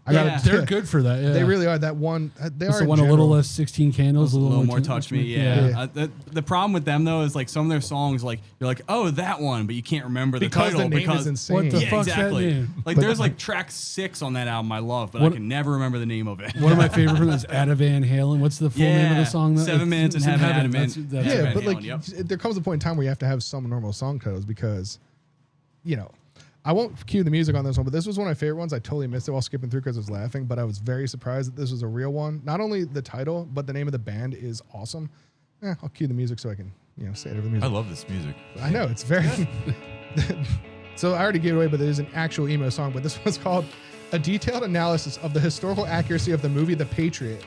I Yeah. gotta. They're good for that. Yeah. They really are. That one. They That's are the in one a little general. less 16 candles, A little more t- touch me, Yeah. yeah. The problem with them though is like some of their songs, like you're like, oh, that one, but you can't remember the Because title the name because is insane. What the yeah, fuck's exactly. that name? Like But- there's like track 6 on that album I love, but What- I can never remember the name of it. One of my favorite from is Ada Van Halen. What's the full name of the song? 7 Minutes in it's Heaven, Adam That's- In. that's Yeah, Van right. but like Halen, yep. there comes a point in time where you have to have some normal song titles because, you know, I won't cue the music on this one, but this was one of my favorite ones. I totally missed it while skipping through because I was laughing, but I was very surprised that this was a real one. Not only the title, but the name of the band is awesome. I'll cue the music so I can, say it over the music. I love this music. I know it's very. So I already gave it away, but there's an actual emo song. But this one's called "A Detailed Analysis of the Historical Accuracy of the Movie The Patriot."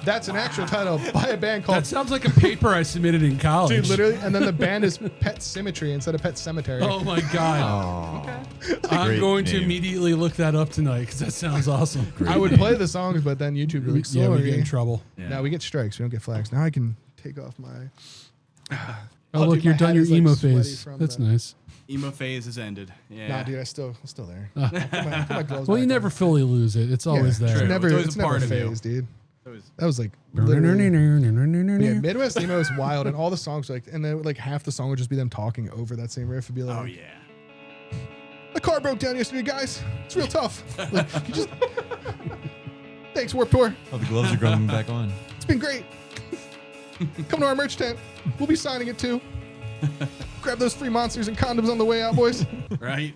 That's an actual title by a band called. That sounds like a paper I submitted in college. Dude, literally, and then the band is Pet Symmetry instead of Pet Cemetery. Oh my god! Oh. I'm Great going to name. immediately look that up tonight because that sounds awesome. I would play the songs, but then YouTube would be like, Yeah, we sorry. get in trouble. No, we get strikes. We don't get flags. Now I can take off my. Oh, dude, look, you're my done hat your is, like, emo sweaty phase. from That's the- nice. Emo phase has ended. Yeah. Nah, dude, I'm still there. Put my gloves Well, back you never on. fully lose it. It's always Yeah, there. It's True. never, It's always it's a never part a of you. phase, dude. It was- That was like literally. Yeah, Yeah, Midwest emo is wild, and all the songs like, and then like half the song would just be them talking over that same riff. It'd be like, oh yeah. "The car broke down yesterday, guys. It's real tough." Like, you just thanks, Warped Tour. Oh, the gloves are coming back on. It's been great. Come to our merch tent. We'll be signing it too. Grab those free monsters and condoms on the way out, boys. Right.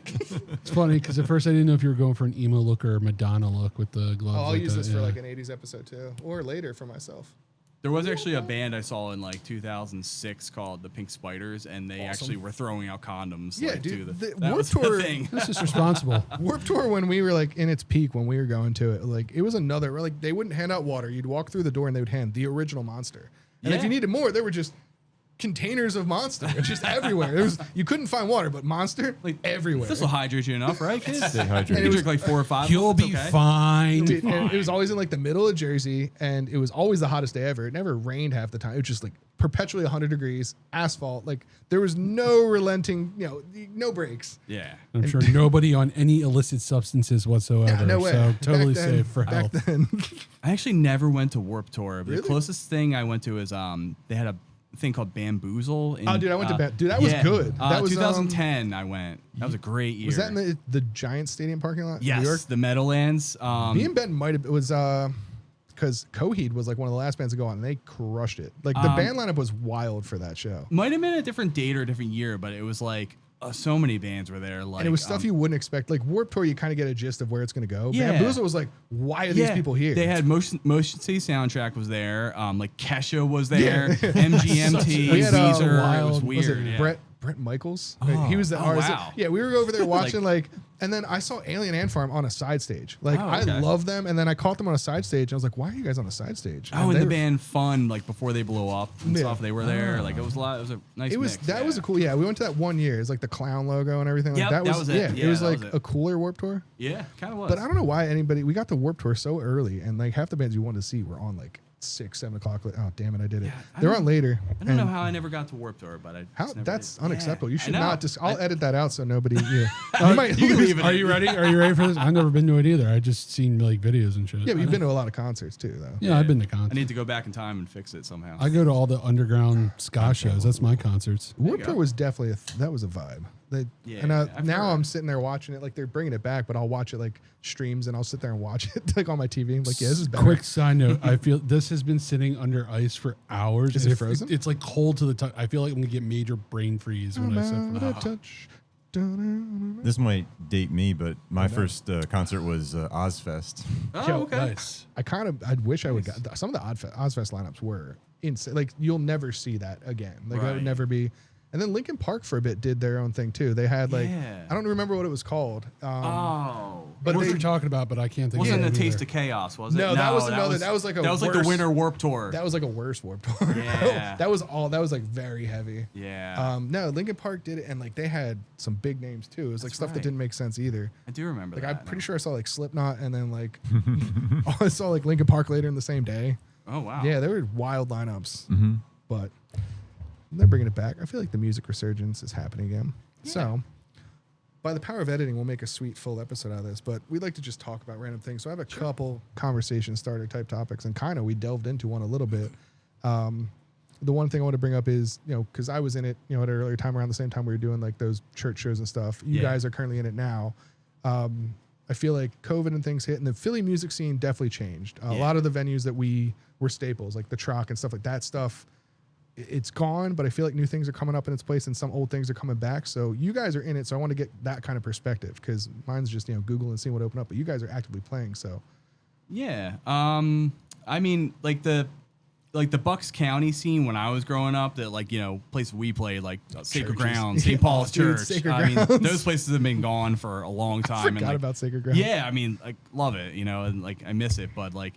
It's funny because at first I didn't know if you were going for an emo look or a Madonna look with the gloves. I'll like use that, this for yeah. like an 80s episode too, or later for myself. There was actually a band I saw in like 2006 called the Pink Spiders, and they actually were throwing out condoms. Yeah, like, dude, to the that Warped was the Tour- thing. This is responsible. Warped Tour, when we were like in its peak, when we were going to it, like it was another, like they wouldn't hand out water. You'd walk through the door and they would hand the original Monster. And if Yeah. you needed more, there were just containers of Monster. It's just everywhere. You couldn't find water, but Monster, like everywhere. This will hydrate you enough, right, kids? Stay hydrated. You can drink like 4 or 5. You'll It's be okay. fine. Dude, and it was always in like the middle of Jersey, and it was always the hottest day ever. It never rained half the time. It was just like perpetually 100 degrees, asphalt. Like there was no relenting, no breaks. Yeah. I'm sure nobody on any illicit substances whatsoever. Yeah, no way. So totally Back then- safe for back health. then. I actually never went to Warped Tour, but Really? the closest thing I went to is they had a thing called Bamboozle. In, Oh, dude, I went to dude, that was good. That was 2010. I went. That was a great year. Was that in the Giant Stadium parking lot? in yes, New York? the Meadowlands. Me and Ben might have. It was because Coheed was like one of the last bands to go on, and they crushed it. Like the band lineup was wild for that show, might have been a different date or a different year, but it was like so many bands were there. Like, and it was stuff you wouldn't expect. Like Warped Tour, you kind of get a gist of where it's going to go. Yeah. Bamboozle was like, why are these people here? They had Motion City Soundtrack was there. Like Kesha was there. MGMT, We had, Weezer. It wild- was was weird. was it yeah. Brent Michaels. Oh. He was the Oh, artist. wow. Yeah, we were over there watching and then I saw Alien Ant Farm on a side stage. Like Oh, I okay. love them, and then I caught them on a side stage. And I was like, why are you guys on a side stage? Oh, they and the were- band Fun, like before they blew up and Yeah. stuff, they were there. Like it was a lot. It was a nice. It was mix, that was a cool. Yeah, we went to that one year. It's like the clown logo and everything. Like Yep, that that was was it. Yeah, Yeah, it was that like was it. a cooler Warped Tour. Yeah, kind of was. But I don't know why we got the Warped Tour so early, and like half the bands you wanted to see were on like 6, 7 o'clock. Oh damn it, I did it. I They're don't- on later. I don't know and how I never got to Warped Tour, but I how just never that's did. unacceptable. Yeah, You should I know. not just. I'll edit that out so nobody. Yeah, You can leave it. Are you ready? Are you ready for this? I've never been to it either. I just seen like videos and shit. Yeah, but you've been to a lot of concerts too, though. Yeah, I've been to I concerts. need to go back in time and fix it somehow. I go to all the underground ska shows. That's my concerts. you Warped go. Tour was definitely that was a vibe. Yeah, and I've now heard. I'm sitting there watching it like they're bringing it back, but I'll watch it like streams and I'll sit there and watch it like on my TV. I'm like, yeah, this is better. Quick side note: I feel this has been sitting under ice for hours. Is and it frozen? It's like cold to the touch. I feel like I'm gonna get major brain freeze when I sit for that. touch. This might date me, but my first concert was Ozfest. Oh, Yo, okay. Nice. I wish I would got some of the Ozfest lineups were insane. Like you'll never see that again. Like that would Right. never be. And then Linkin Park for a bit did their own thing too. They had like Yeah. I don't remember what it was called. Oh, but What they, you're talking about, but I can't think. wasn't of the it Taste either. of Chaos, was it? No, that was another- that was like a that was like the worse- Winter Warp Tour. that was like a worse Warped Tour. Yeah. that was like very heavy. yeah, No, Linkin Park did it, and like they had some big names too. It was like That's stuff that right. didn't make sense either. I do remember Like that. I'm pretty sure I saw like Slipknot, and then like I saw like Linkin Park later in the same day. Oh wow. Yeah, they were wild lineups, but they're bringing it back. I feel like the music resurgence is happening again. So, by the power of editing, we'll make a sweet full episode out of this. But we'd like to just talk about random things. So I have a couple conversation starter type topics, and kind of we delved into one a little bit. The one thing I want to bring up is, because I was in it, at an earlier time around the same time we were doing like those church shows and stuff. You Yeah. guys are currently in it now. I feel like COVID and things hit, and the Philly music scene definitely changed. A lot of the venues that were staples, like the Troc and stuff like that stuff, it's gone, but I feel like new things are coming up in its place and some old things are coming back. So you guys are in it. So I want to get that kind of perspective because mine's just, Google and seeing what opened up, but you guys are actively playing. So Yeah. I mean, like the Bucks County scene when I was growing up, that places we played, like Sacred Churches. Grounds, St. Yeah, Paul's dude, Church. Sacred I mean, Grounds. those places have been gone for a long time. forgot and like, about Sacred Ground. yeah, I mean, like love it, and like I miss it, but like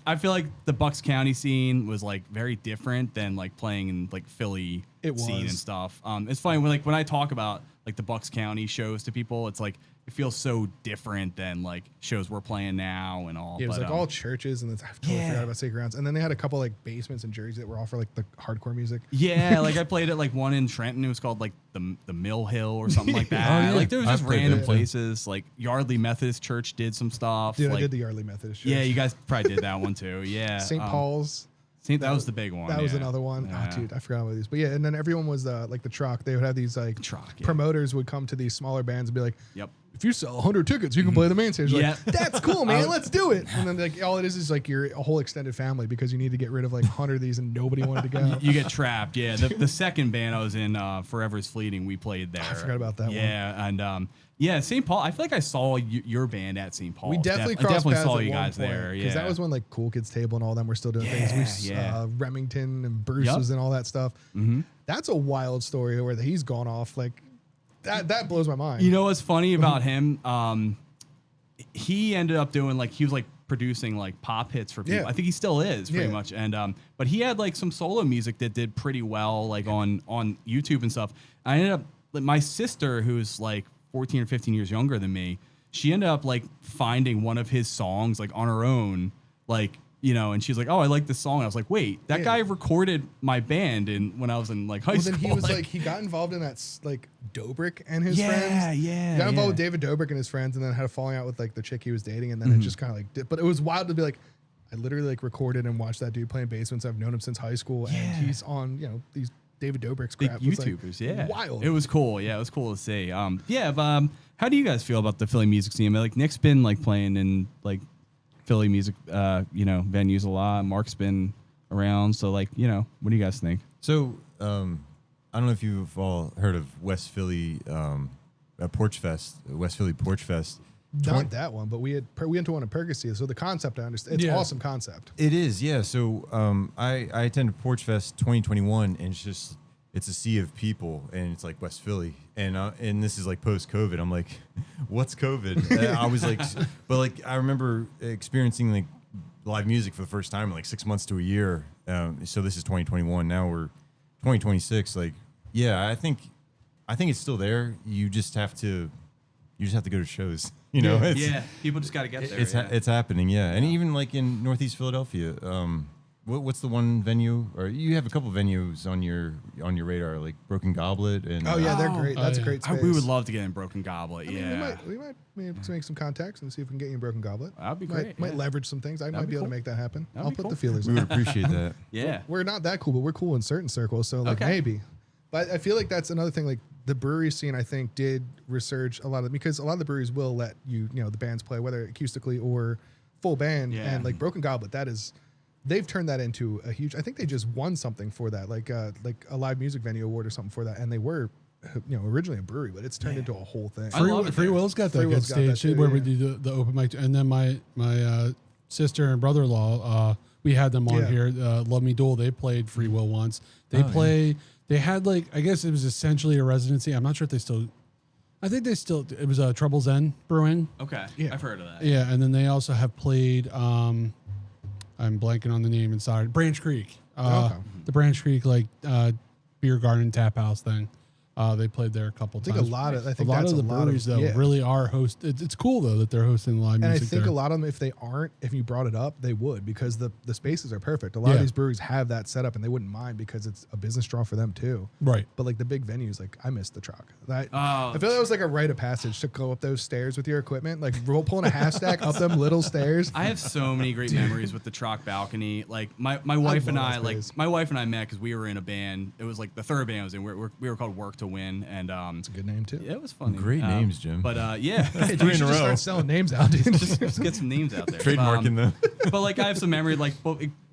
I feel like the Bucks County scene was like very different than like playing in like Philly It scene was. and stuff. It's funny when I talk about like the Bucks County shows to people, it's like it feels so different than like shows we're playing now and all. Yeah, it was but, like all churches, and I totally yeah. forgot about Sacred Grounds. And then they had a couple like basements in Jersey that were all for like the hardcore music. Yeah, like I played at like one in Trenton. It was called like the Mill Hill or something like that. Oh, yeah. Like there was just I've played random there, too. places. Like Yardley Methodist Church did some stuff. Dude, like, I did the Yardley Methodist Church. yeah, you guys probably did that one too. Yeah, St. Paul's. That was the big one. That was yeah. another one. Yeah. Oh, dude, I forgot about these. But yeah, and then everyone was like the Troc. They would have these like Troc, yeah. promoters would come to these smaller bands and be like, Yep. if you sell 100 tickets, you can play the main stage. Like, Yep. that's cool, man. Let's do it. And then like all it is like your a whole extended family because you need to get rid of like 100 of these and nobody wanted to go. You get trapped. Yeah, the second band I was in, Forever's Fleeting, we played there. I forgot about that one. Yeah, and yeah, St. Paul. I feel like I saw your band at St. Paul. We definitely I crossed definitely paths saw at you one guys point, there. Yeah, because that was when like Cool Kids Table and all them were still doing things. Yeah. Remington and Bruce Yep. was in all that stuff. Mm-hmm. That's a wild story where he's gone off. Like that blows my mind. You know what's funny about him? He ended up doing he was producing pop hits for people. Yeah. I think he still is pretty Yeah. much. And but he had some solo music that did pretty well on YouTube and stuff. I ended up my sister, who's 14 or 15 years younger than me, she ended up finding one of his songs on her own, and she's like, "Oh, I like this song." And I was like, "Wait, that Yeah. guy recorded my band when I was in high Well, school." then he was he got involved in that Dobrik and his Yeah, friends. yeah, He got involved with yeah. David Dobrik and his friends, and then had a falling out with the chick he was dating, and then it just kind of did. But it was wild to be I literally recorded and watched that dude playing basements. I've known him since high school, and he's on these David Dobrik's Big crap. It's, YouTubers, yeah, wild. It was cool. Yeah, it was cool to see. How do you guys feel about the Philly music scene? I mean, Nick's been playing in Philly music, venues a lot. Mark's been around, so what do you guys think? So, I don't know if you've all heard of West Philly Porch Fest, West Philly Porch Fest. Not that one, but we went to one in Percy, so the concept I understand. It's Yeah. awesome concept. It is, yeah. So I attended Porch Fest 2021, and it's just it's a sea of people, and it's like West Philly, and this is like post COVID. I'm like, what's COVID? I was like, but like I remember experiencing like live music for the first time in like 6 months to a year. So this is 2021. Now we're 2026. Like, yeah, I think it's still there. You just have to go to shows. You know, people just got to get there. It's happening. Yeah, and even like in Northeast Philadelphia. What's the one venue? Or you have a couple venues on your radar, like Broken Goblet and Oh yeah, they're great. That's a great space. We would love to get in Broken Goblet. I mean, we might make some contacts and see if we can get you in Broken Goblet. That'd be great. Might leverage some things. I might be able to make that happen. I'll put the feelers we out. would appreciate that. Yeah, We're not that cool, but we're cool in certain circles. So like maybe. But I feel like that's another thing. Like the brewery scene, I think, did resurge a lot of because a lot of the breweries will let you know the bands play whether acoustically or full band. Yeah. And like Broken Goblet, they've turned that into a huge. I think they just won something for that, like a live music venue award or something for that. And they were, originally a brewery, but it's turned into a whole thing. Free Will's got that good stage where we do the open mic, and then my sister and brother-in-law, we had them on here. Love Me Duel, they played Free Will once. They had like I guess it was essentially a residency. I'm not sure if they still. I think they still. It was Trouble's End Brewing. Okay, I've heard of that. Yeah, and then they also have played. I'm blanking on the name inside. Branch Creek. The Branch Creek beer garden tap house thing. They played there a couple times. A lot of the breweries really are It's cool though that they're hosting live music. And I think there. a lot of them, if you brought it up, they would because the spaces are perfect. A lot of these breweries have that set up and they wouldn't mind because it's a business draw for them too. Right. But like the big venues, like I missed the truck. I feel that was like a rite of passage to go up those stairs with your equipment, like pulling a half stack up them little stairs. I have so many great memories with the Troc balcony. Like my wife and I met because we were in a band. It was like the third band I was in. We were called Work to Win, and it's a good name too. Yeah, it was funny. Great names, Jim. But yeah, Hey, you should just start selling names out, dude. just get some names out there. Trademarking them. But like I have some memory, like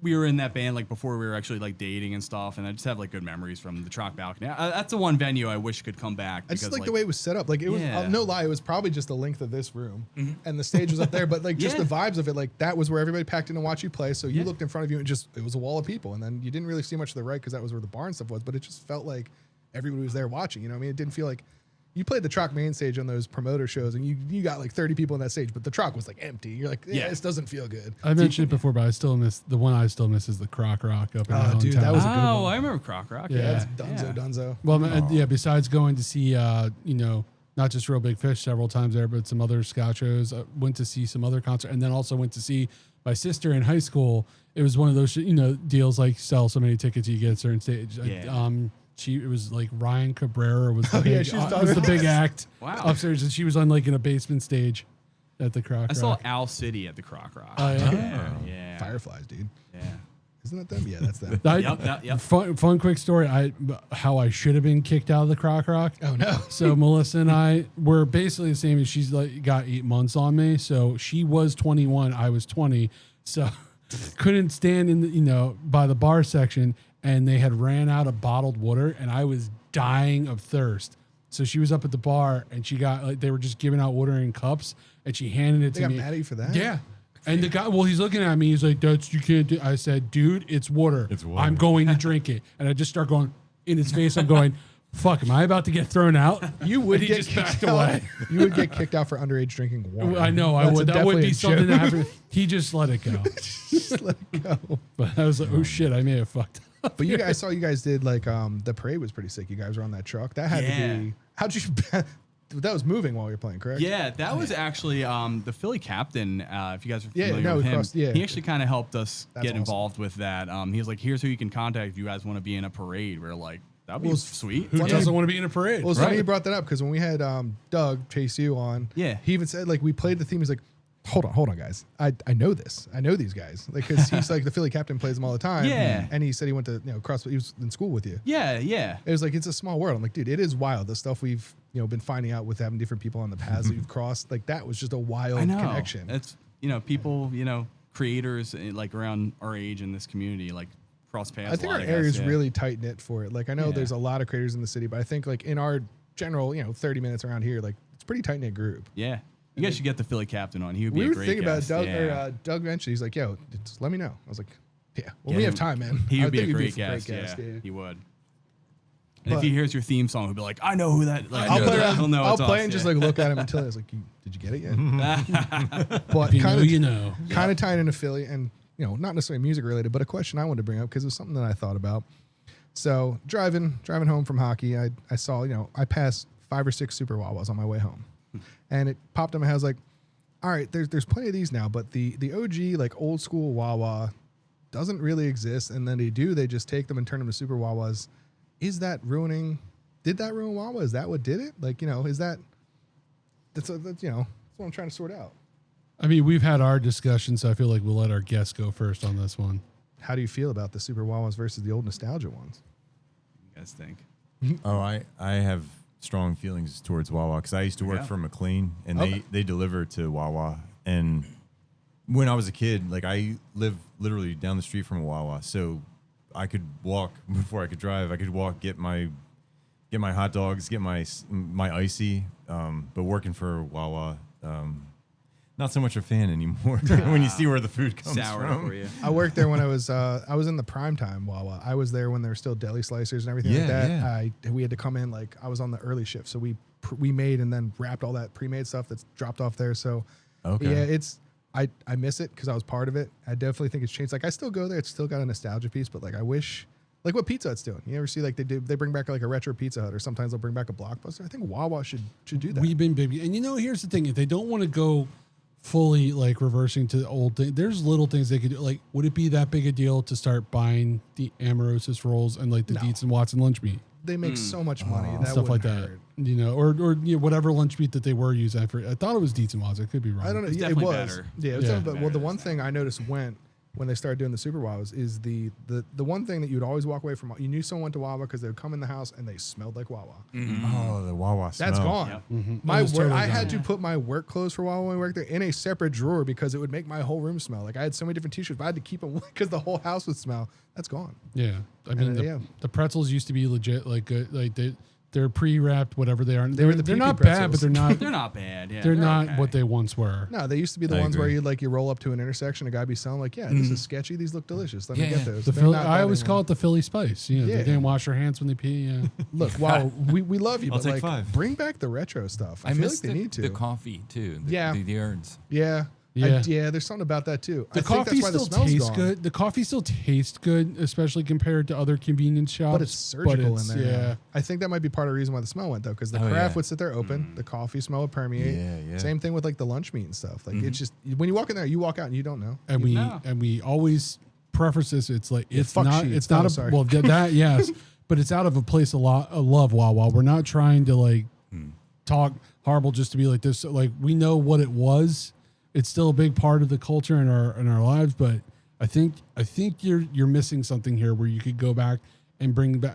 we were in that band like before we were actually like dating and stuff, and I just have like good memories from the Troc balcony. That's the one venue I wish could come back. I just like the way it was set up. Like it was no lie, it was probably just the length of this room, and the stage was up there. But like just the vibes of it, like that was where everybody packed in to watch you play. So you looked in front of you, and it was a wall of people, and then you didn't really see much to the right because that was where the bar and stuff was. But it just felt like everybody was there watching. You know what I mean? It didn't feel like. You played the Troc main stage on those promoter shows, and you got like 30 people on that stage, but the Troc was like empty. You're like, this doesn't feel good. I mentioned it before, but I still miss the one. I still miss is the Croc Rock up in Allentown. Dude, that was a good one. I remember Croc Rock. Yeah, that's Dunzo. Well, besides going to see, not just Real Big Fish several times there, but some other Scotch shows. Went to see some other concert, and then also went to see my sister in high school. It was one of those, deals like sell so many tickets you get at a certain stage. It was like Ryan Cabrera was the big act upstairs, and she was on like in a basement stage at the Croc Rock. I saw Owl City at the Croc Rock. Oh, yeah. Fireflies, dude. Yeah. Isn't that them? Yeah, that's them. Yep. Fun quick story. How I should have been kicked out of the Croc Rock. Oh no. So Melissa and I were basically the same. She's like got 8 months on me. So she was 21. I was 20. So couldn't stand in the by the bar section. And they had ran out of bottled water, and I was dying of thirst. So she was up at the bar, and she got they were just giving out water in cups, and she handed it to me. They got mad at you for that? Yeah. And the guy, he's looking at me. He's like, you can't do. I said, dude, it's water. It's water. I'm going to drink it. And I just start going in his face. I'm going, fuck, am I about to get thrown out? You would get just backed away. You would get kicked out for underage drinking water. I know, I would. That would be something that happened. He just let it go. Just let it go. But I was like, oh shit, I may have fucked up. But you guys did like the parade was pretty sick. You guys were on that truck. That had to be. How'd you? That was moving while you were playing, correct? Yeah, that was actually the Philly captain. If you guys are familiar with him, he actually kind of helped us get involved with that. He was like, "Here's who you can contact if you guys want to be in a parade." We're like, "That'd be sweet." Who doesn't want to be in a parade? Well, it's funny you brought that up because when we had Doug Chase you on, he even said like we played the theme. He's like, hold on, guys. I know this. I know these guys. Like, because he's like the Philly captain, plays them all the time. Yeah. And he said he went to across. He was in school with you. Yeah. It was like it's a small world. I'm like, dude, it is wild. The stuff we've been finding out with having different people on the paths that you've crossed. Like that was just a wild connection. It's people creators like around our age in this community like cross paths. I think our area is really tight knit for it. Like I know there's a lot of creators in the city, but I think like in our general 30 minutes around here, like it's a pretty tight knit group. Yeah. You guys should get the Philly captain on. He would be a great guest. We were thinking about Doug mentioned. He's like, yo, just let me know. I was like, yeah, we have time, man. He would be a great guest. Yeah, he would. And if he hears your theme song, he'll be like, I know who that. Like, I'll play and just like look at him until he's like, did you get it yet? But kind of tying into Philly, and not necessarily music related, but a question I wanted to bring up because it was something that I thought about. So driving home from hockey, I saw, I passed 5 or 6 Super Wawas on my way home, and it popped in my head. I was like, all right, there's plenty of these now, but the OG like old school Wawa doesn't really exist, and then they just take them and turn them to Super Wawas. Is that ruining? Did that ruin Wawa? Is that what did it? Like, is that? That's what I'm trying to sort out. I mean, we've had our discussion, so I feel like we'll let our guests go first on this one. How do you feel about the Super Wawas versus the old nostalgia ones? You guys think? Oh, I have strong feelings towards Wawa because I used to work for McLean, and they deliver to Wawa. And when I was a kid, like I lived literally down the street from a Wawa, so I could walk before I could drive. I could walk, get my hot dogs, get my icy. But working for Wawa, not so much a fan anymore. When you see where the food comes from. For you. I worked there when I was in the primetime Wawa. I was there when there were still deli slicers and everything like that. Yeah. We had to come in, like I was on the early shift, so we made and then wrapped all that pre-made stuff that's dropped off there. So I miss it because I was part of it. I definitely think it's changed. Like I still go there. It's still got a nostalgia piece, but like I wish, like what Pizza Hut's doing. You ever see like they bring back like a retro Pizza Hut, or sometimes they'll bring back a Blockbuster. I think Wawa should do that. We've been big, and here's the thing: if they don't want to go fully like reversing to the old thing, there's little things they could do. Like, would it be that big a deal to start buying the Amaurosis rolls and like the Dietz and Watson lunch meat? They make so much money. That Stuff like that, hurt. or whatever lunch meat that they were using. I thought it was Dietz and Watson. I could be wrong. I don't know. It's Yeah, it definitely was. better. Yeah, it was definitely better. Well, the Better one than thing I noticed when they started doing the Super Wawas is the one thing that you would always walk away from. You knew someone went to Wawa because they would come in the house and they smelled like Wawa. Oh, the Wawa smell. That's gone. Yep. My was work, totally I had gone. to put my work clothes for Wawa when I worked there in a separate drawer because it would make my whole room smell. Like I had so many different T-shirts, but I had to keep them because the whole house would smell. That's gone. Yeah, I mean yeah. the pretzels used to be legit. Like good. Like they're pre-wrapped, whatever they are. were the They're PP not pretzels. bad, but they're not. They're not bad. Yeah, They're not okay. what they once were. No, they used to be the I ones where agree. you roll up to an intersection, a guy be selling like, this is sketchy. These look delicious. Let me Yeah, get yeah. those. The They're Philly, not I bad always anymore. call it the Philly spice. Yeah. They didn't wash their hands when they pee. Yeah. Look, wow, we love you, I'll but take like 5. bring back the retro stuff. I I feel miss like they need to. the coffee too. Yeah. The urns. Yeah. Yeah. There's something about that too. The I think coffee that's why the still smell's tastes gone. good. The coffee still tastes good, especially compared to other convenience shops. But it's surgical it's- in there. Yeah. now. I think that might be part of the reason why the smell went though, because the Oh, craft yeah. would sit there open, the coffee smell would permeate. Yeah. Same thing with like the lunch meat and stuff. Like it's just when you walk in there, you walk out and you don't know. And we always preface this. It's like it's fuck not. sheets. It's not Oh, a sorry. well that yes, but it's out of a place of love. Wawa. We're not trying to like talk horrible just to be like this. Like we know what it was. It's still a big part of the culture in our lives, but I think you're missing something here where you could go back and bring back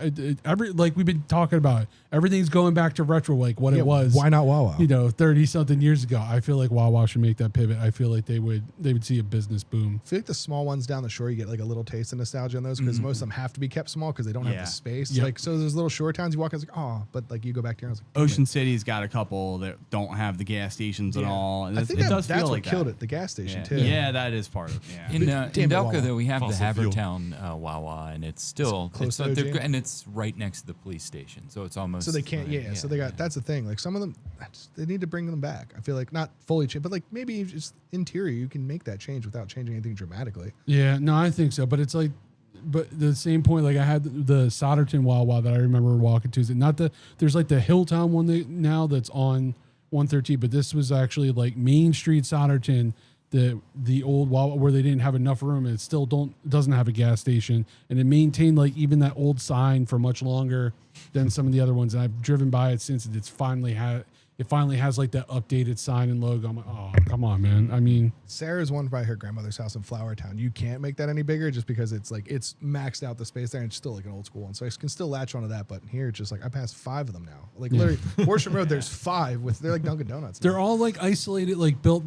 like we've been talking about. Everything's going back to retro, like what it was. Why not Wawa? 30 something years ago. I feel like Wawa should make that pivot. I feel like they would see a business boom. I feel like the small ones down the shore, you get like a little taste of nostalgia in those because most of them have to be kept small because they don't have Yeah. the space. Yep. Like so, those little shore towns you walk in, it's like but like you go back to your house. Like, Ocean City's got a couple that don't have the gas stations at all. And I it think does that's feel what like killed that. it. The gas station Yeah. too. Yeah, that is part of it. Yeah. In Damn it, Delco, Wawa. though, we have Fossil the fuel. Havertown Wawa, and it's still close it's, to they're OG. good, and it's right next to the police station, so it's almost So they can't. Yeah. So they got. That's the thing. Like some of them, they need to bring them back. I feel like not fully change, but like maybe just interior, you can make that change without changing anything dramatically. Yeah, no, I think so. But it's like, but the same point, like I had the Solderton Wawa that I remember walking to. Is it not there's like the Hilltown one now that's on 113, but this was actually like Main Street Solderton, the old Wawa where they didn't have enough room and it still doesn't have a gas station, and it maintained like even that old sign for much longer than some of the other ones. And I've driven by it since it's finally has like that updated sign and logo. I'm like, oh, come on, man. I mean, Sarah's one by her grandmother's house in Flower Town. You can't make that any bigger just because it's maxed out the space there and it's still like an old school one. So I can still latch onto that. But here, it's just like I passed 5 of them now. Like literally, Horsham Road, there's 5 they're like Dunkin' Donuts. they're all like isolated, like they're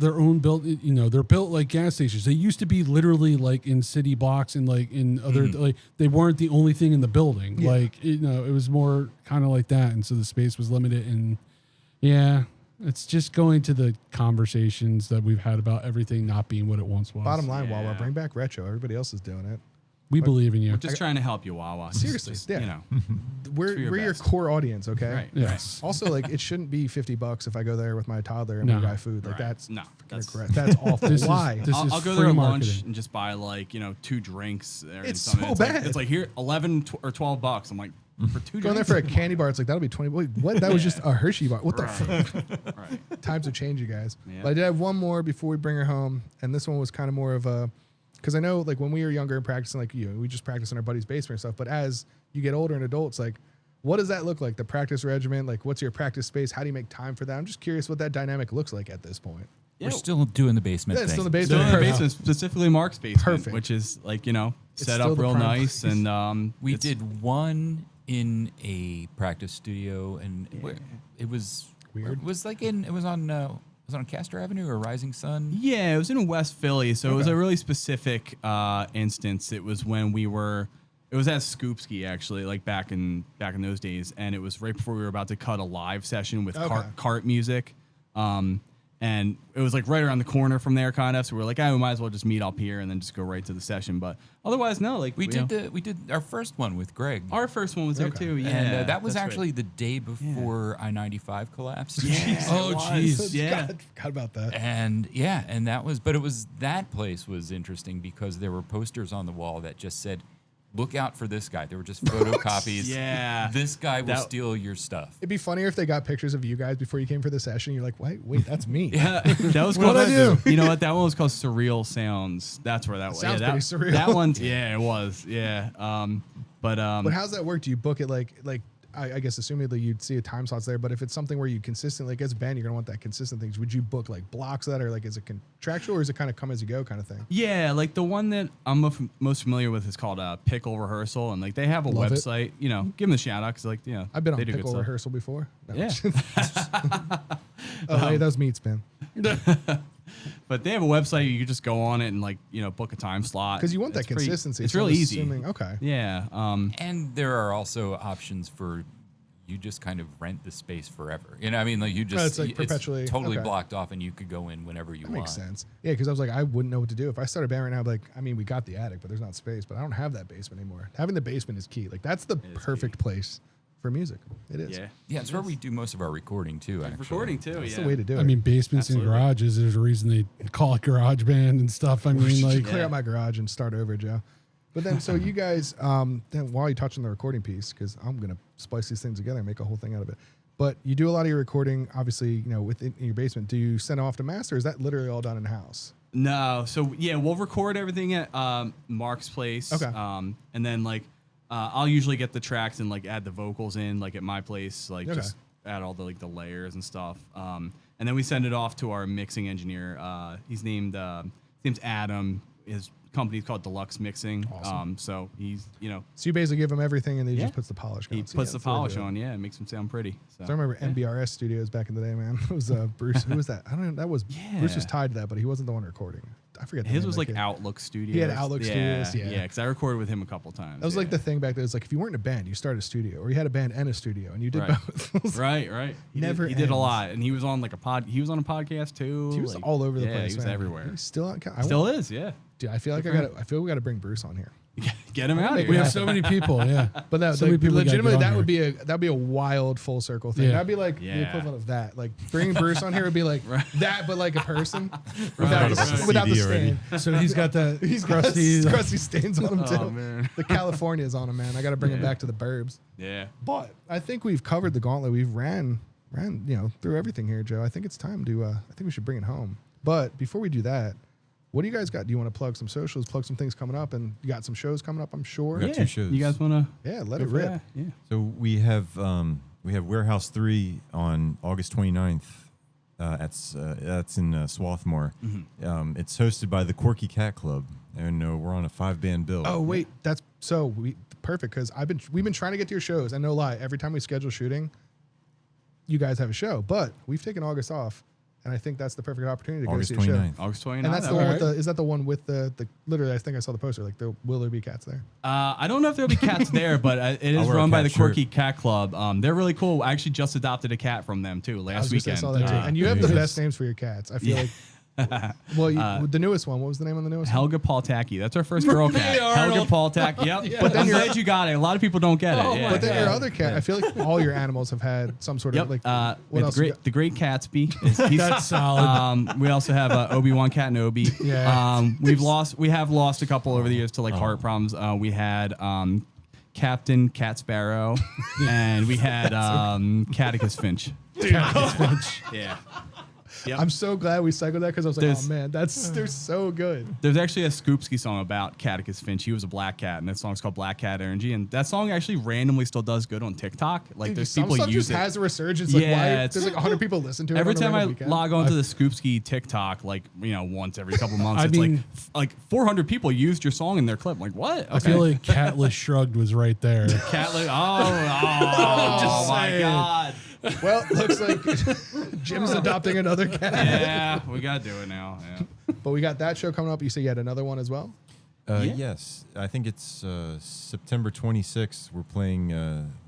built like gas stations. They used to be literally like in city blocks and like in other, like they weren't the only thing in the building. Yeah. Like, it was more kind of like that. And so the space was limited. And yeah, it's just going to the conversations that we've had about everything not being what it once was. Bottom line, Yeah. Wawa, bring back retro. Everybody else is doing it. We believe in you. We're just trying to help you, Wawa. Seriously, Just, yeah. You know, We're your your best. core audience, okay? right. Yes. Also, like it shouldn't be $50 if I go there with my toddler and No. we buy food. Like Right. that's No, that's that's- that's awful. This is- Why? this is I'll go free there at marketing. lunch and just buy like 2 drinks. There and It's something. so Like, bad. it's like here or $12. I'm like for 2 Going there drinks. for a candy bar, it's like that'll be 20. Wait, what? That was just a Hershey bar. What the fuck? Right. Times have changed, you guys. Yeah. But I did have one more before we bring her home, and this one was kind of more of a, because I know like when we were younger and practicing, like we just practice in our buddy's basement and stuff. But as you get older and adults, like what does that look like? The practice regimen, like what's your practice space? How do you make time for that? I'm just curious what that dynamic looks like at this point. We're still doing the basement Yeah, it's thing. still in the Still basement. in the basement, specifically Mark's basement, Perfect. which is like It's set still up the real prime nice, place. and We it's- did one in a practice studio, and it was Weird. It was like it was on Castor Avenue or Rising Sun. Yeah, it was in West Philly, so it was Okay. a really specific instance. It was when it was at Scoopski actually, like back in those days, and it was right before we were about to cut a live session with Okay. cart music, and it was like right around the corner from there, kind of. So we were like, we might as well just meet up here and then just go right to the session. But otherwise, no, like We you know, did our first one with Greg. our first one was there Okay. too. Yeah, And that was that's right. actually the day before I-95 collapsed. Oh, jeez. Yeah. God, forgot about that. And that place was interesting because there were posters on the wall that just said, "Look out for this guy." There were just photocopies. Yeah. This guy will That- steal your stuff. It'd be funnier if they got pictures of you guys before you came for the session. You're like, wait, that's me. Yeah, that was What'd called. I do? You know what? That one was called Surreal Sounds. That's where that was. Sounds yeah, pretty surreal. That one, yeah, it was. Yeah. But How's that work? Do you book it like I guess assumedly you'd see a time slots there, but if it's something where you consistently, like as a band, you're gonna want that consistent things. Would you book like blocks of that, or like is it contractual, or is it kind of come as you go kind of thing? yeah, like the one that I'm most familiar with is called Pickle Rehearsal, and like they have a Love it. website. You know, give them a shout out because like I've been on they do good Pickle stuff. Rehearsal before. No. Yeah. Oh, hey, that was meat spin. But they have a website. You can just go on it and like book a time slot Because you want that It's pretty- consistency. It's so really I'm easy. assuming- okay. Yeah. And there are also options for you just kind of rent the space forever. You know, I mean, like you just it's like perpetually- totally okay. blocked off, and you could go in whenever you That want. makes sense. Yeah, because I was like, I wouldn't know what to do if I started a band right now. I'd be like, I mean, we got the attic, but there's not space. But I don't have that basement anymore. Having the basement is key. Like that's the perfect place for music. It is. Yeah. Yeah, it's where we do most of our recording too. Actually, Recording too. That's yeah. the way to do it. I mean, basements and Absolutely. garages. There's a reason they call it garage band and stuff. I mean, like, clear out my garage and start over, Joe. But then, so you guys, then while you touch on the recording piece, because I'm gonna splice these things together and make a whole thing out of it. But you do a lot of your recording, obviously, within in your basement. Do you send it off to master? Or is that literally all done in house? No, so yeah, we'll record everything at Mark's place. Okay. And then like I'll usually get the tracks and like add the vocals in like at my place, like Okay. just add all the like the layers and stuff. And then we send it off to our mixing engineer. His name's Adam. His company's called Deluxe Mixing. Awesome. So he's So you basically give him everything, and then he Yeah. just puts the polish on. he So puts yeah, the it's really polish good. on. Yeah, it makes him sound pretty. So, So I remember MBRS Studios back in the day, man. It was Bruce. Who was that? I don't know. That was Bruce was Yeah. tied to that, but he wasn't the one recording. I forget. The His name was of like that kid. Outlook Studios. He had Outlook Studios, yeah. Yeah, because I recorded with him a couple times. That was like yeah. the thing back there. It's like if you weren't in a band, you started a studio, or you had a band and a studio, and you did Right. both. Right. He Never He did ends. a lot, and he was on like he was on a podcast too. He was like, all over the yeah, place. He was man. everywhere. He's still on. Still is, yeah. Dude, I feel like I feel we got to bring Bruce on here. Get him out of make here. we have so many people. Yeah, But that, So many people we gotta legitimately, get on that here. would be a wild full circle thing. Yeah. That'd be like the Yeah. equivalent of that. Like bringing Bruce on here would be like that, but like a person Right. without the CD already. stain. So he's got that. He's got crusty. crusty stains on him too. Oh, man. The California's on him, man. I got to bring him Yeah. back to the burbs. Yeah. But I think we've covered the gauntlet. We've ran through everything here, Joe. I think it's time to. I think we should bring it home. But before we do that, what do you guys got? Do you want to plug some socials, plug some things coming up, and you got some shows coming up? I'm sure. We got 2 shows. You guys want Yeah, let to it rip. Yeah. So we have Warehouse 3 on August 29th. That's in Swarthmore. It's hosted by the Quirky Cat Club, and we're on a 5-band bill. Oh wait, that's so perfect because we've been trying to get to your shows. And no lie, every time we schedule shooting, you guys have a show, but we've taken August off, and I think that's the perfect opportunity to August go see a show. 29th. August 29th. And that's the one with Alright. is that the one with the literally? I think I saw the poster. Like, will there be cats there? I don't know if there'll be cats there, but it is I'll wear a run by the cat shirt. Quirky Cat Club. They're really cool. I actually just adopted a cat from them too I last was just, I weekend. saw that too. And you have the there you go. best names for your cats. I feel like Well, the newest one. What was the name of the newest one? Helga Paultaki. That's our first girl cat. Helga Paultaki. Yep. But I'm glad you got it. A lot of people don't get it. Yeah. But then your other cat, I feel like all your animals have had some sort of like. What else? The Great Catsby. That's solid. We also have Obi-Wan Kenobi. Yeah. We have lost a couple over the years to like heart problems. We had Captain Cat Sparrow, and we had Catechus Finch. Yeah. Yep. I'm so glad we cycled that because I was like, oh man, they're so good. There's actually a Scoopski song about Catechus Finch. He was a black cat, and that song's called Black Cat Energy. And that song actually randomly still does good on TikTok. Like Dude, there's some people stuff use just it. has a resurgence. Like, Yeah, there's like 100 people listen to it. Every on a time I random weekend. log on to the Scoopski TikTok, like once every couple months, I it's mean- like 400 people used your song in their clip. I'm like what? I feel like Catless Shrugged was right there. Catlet. Oh my saying. God. Well, looks like Jim's adopting another cat. Yeah, we gotta do it now. Yeah. But we got that show coming up. You say you had another one as well? Yes, I think it's September 26th. We're playing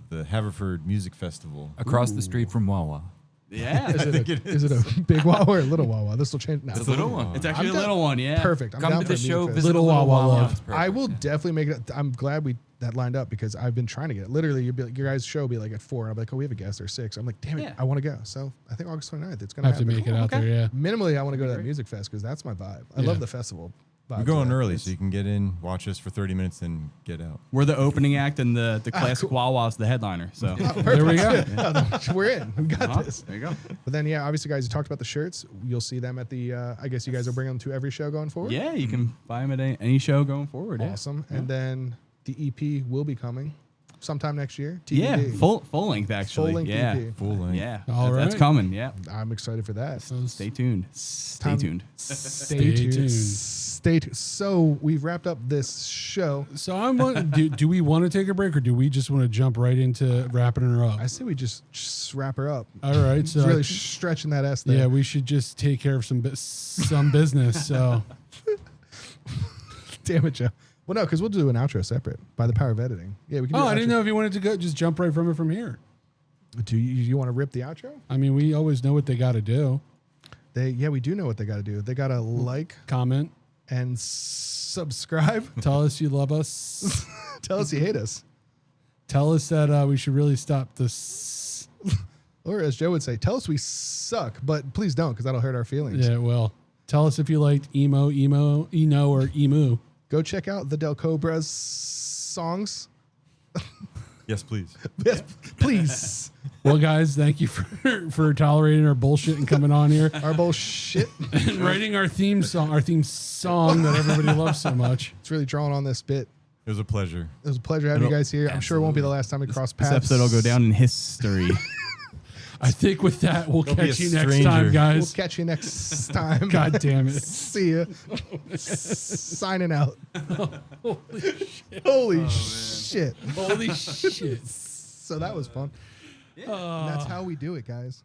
the Haverford Music Festival. Across the street from Wawa. Yeah. Is it a big Wawa or a little Wawa? This will change. No, It's a little one. It's actually I'm a little one. Yeah. perfect. I'm Come down to for the a music show, fest. visit Little a little Wawa Wawa. love. It's perfect. I will definitely make it. I'm glad that lined up because I've been trying to get it. Literally, you'd be like, your guys' show will be like at 4. I'm like, oh, we have a guest or 6. I'm like, damn it, Yeah. I want to go. So I think August 29th, it's I gonna have to happen. make it out there, yeah. Minimally, I want to go to that music fest because that's my vibe. I love Yeah. the festival. We're going early, so you can get in, watch us for 30 minutes, then get out. We're the opening act, and the classic Wawa's the headliner. So There we go. We're in. We got this. there you go. But then, yeah, obviously, guys, you talked about the shirts. You'll see them at the. I guess you guys will bring them to every show going forward. Yeah, you can buy them at any show going forward. Yeah. Awesome. And then the EP will be coming sometime next year. Yeah, TBD. full length actually. Full-length yeah. EP. Full length. Yeah. All That's right. coming. Yeah. I'm excited for that. Stay tuned. Stay Time- tuned. Stay tuned. Stay tuned. So we've wrapped up this show. So I'm wondering, do we want to take a break or do we just want to jump right into wrapping her up? I say we just wrap her up. All right. So It's really stretching that S there. yeah, we should just take care of some business. So Damn it, Joe. Well, no, because we'll do an outro separate by the power of editing. Yeah, we can. Do I an didn't outro. know if you wanted to go just jump right from it from here. Do you want to rip the outro? I mean, we always know what they got to do. We do know what they got to do. They got to like Comment, and subscribe. tell us you love us. Tell us you hate us. Tell us that we should really stop this. Or as Joe would say, tell us we suck, but please don't because that'll hurt our feelings. Yeah, well, tell us if you liked emo, eno, or emu. Go check out the Delcobras songs. Yes, please. Yes, please. Well, guys, thank you for tolerating our bullshit and coming on here Our bullshit. and writing our theme song that everybody loves so much. It's really drawing on this bit. It was a pleasure. It was a pleasure having you guys here. I'm sure it won't be the last time we cross This paths. episode will go down in history. I think with that, we'll Don't be catch a you next stranger. time, We'll guys. catch you next time. God damn it. See ya. Signing out. Holy shit. Holy shit. So that was fun. And that's how we do it, guys.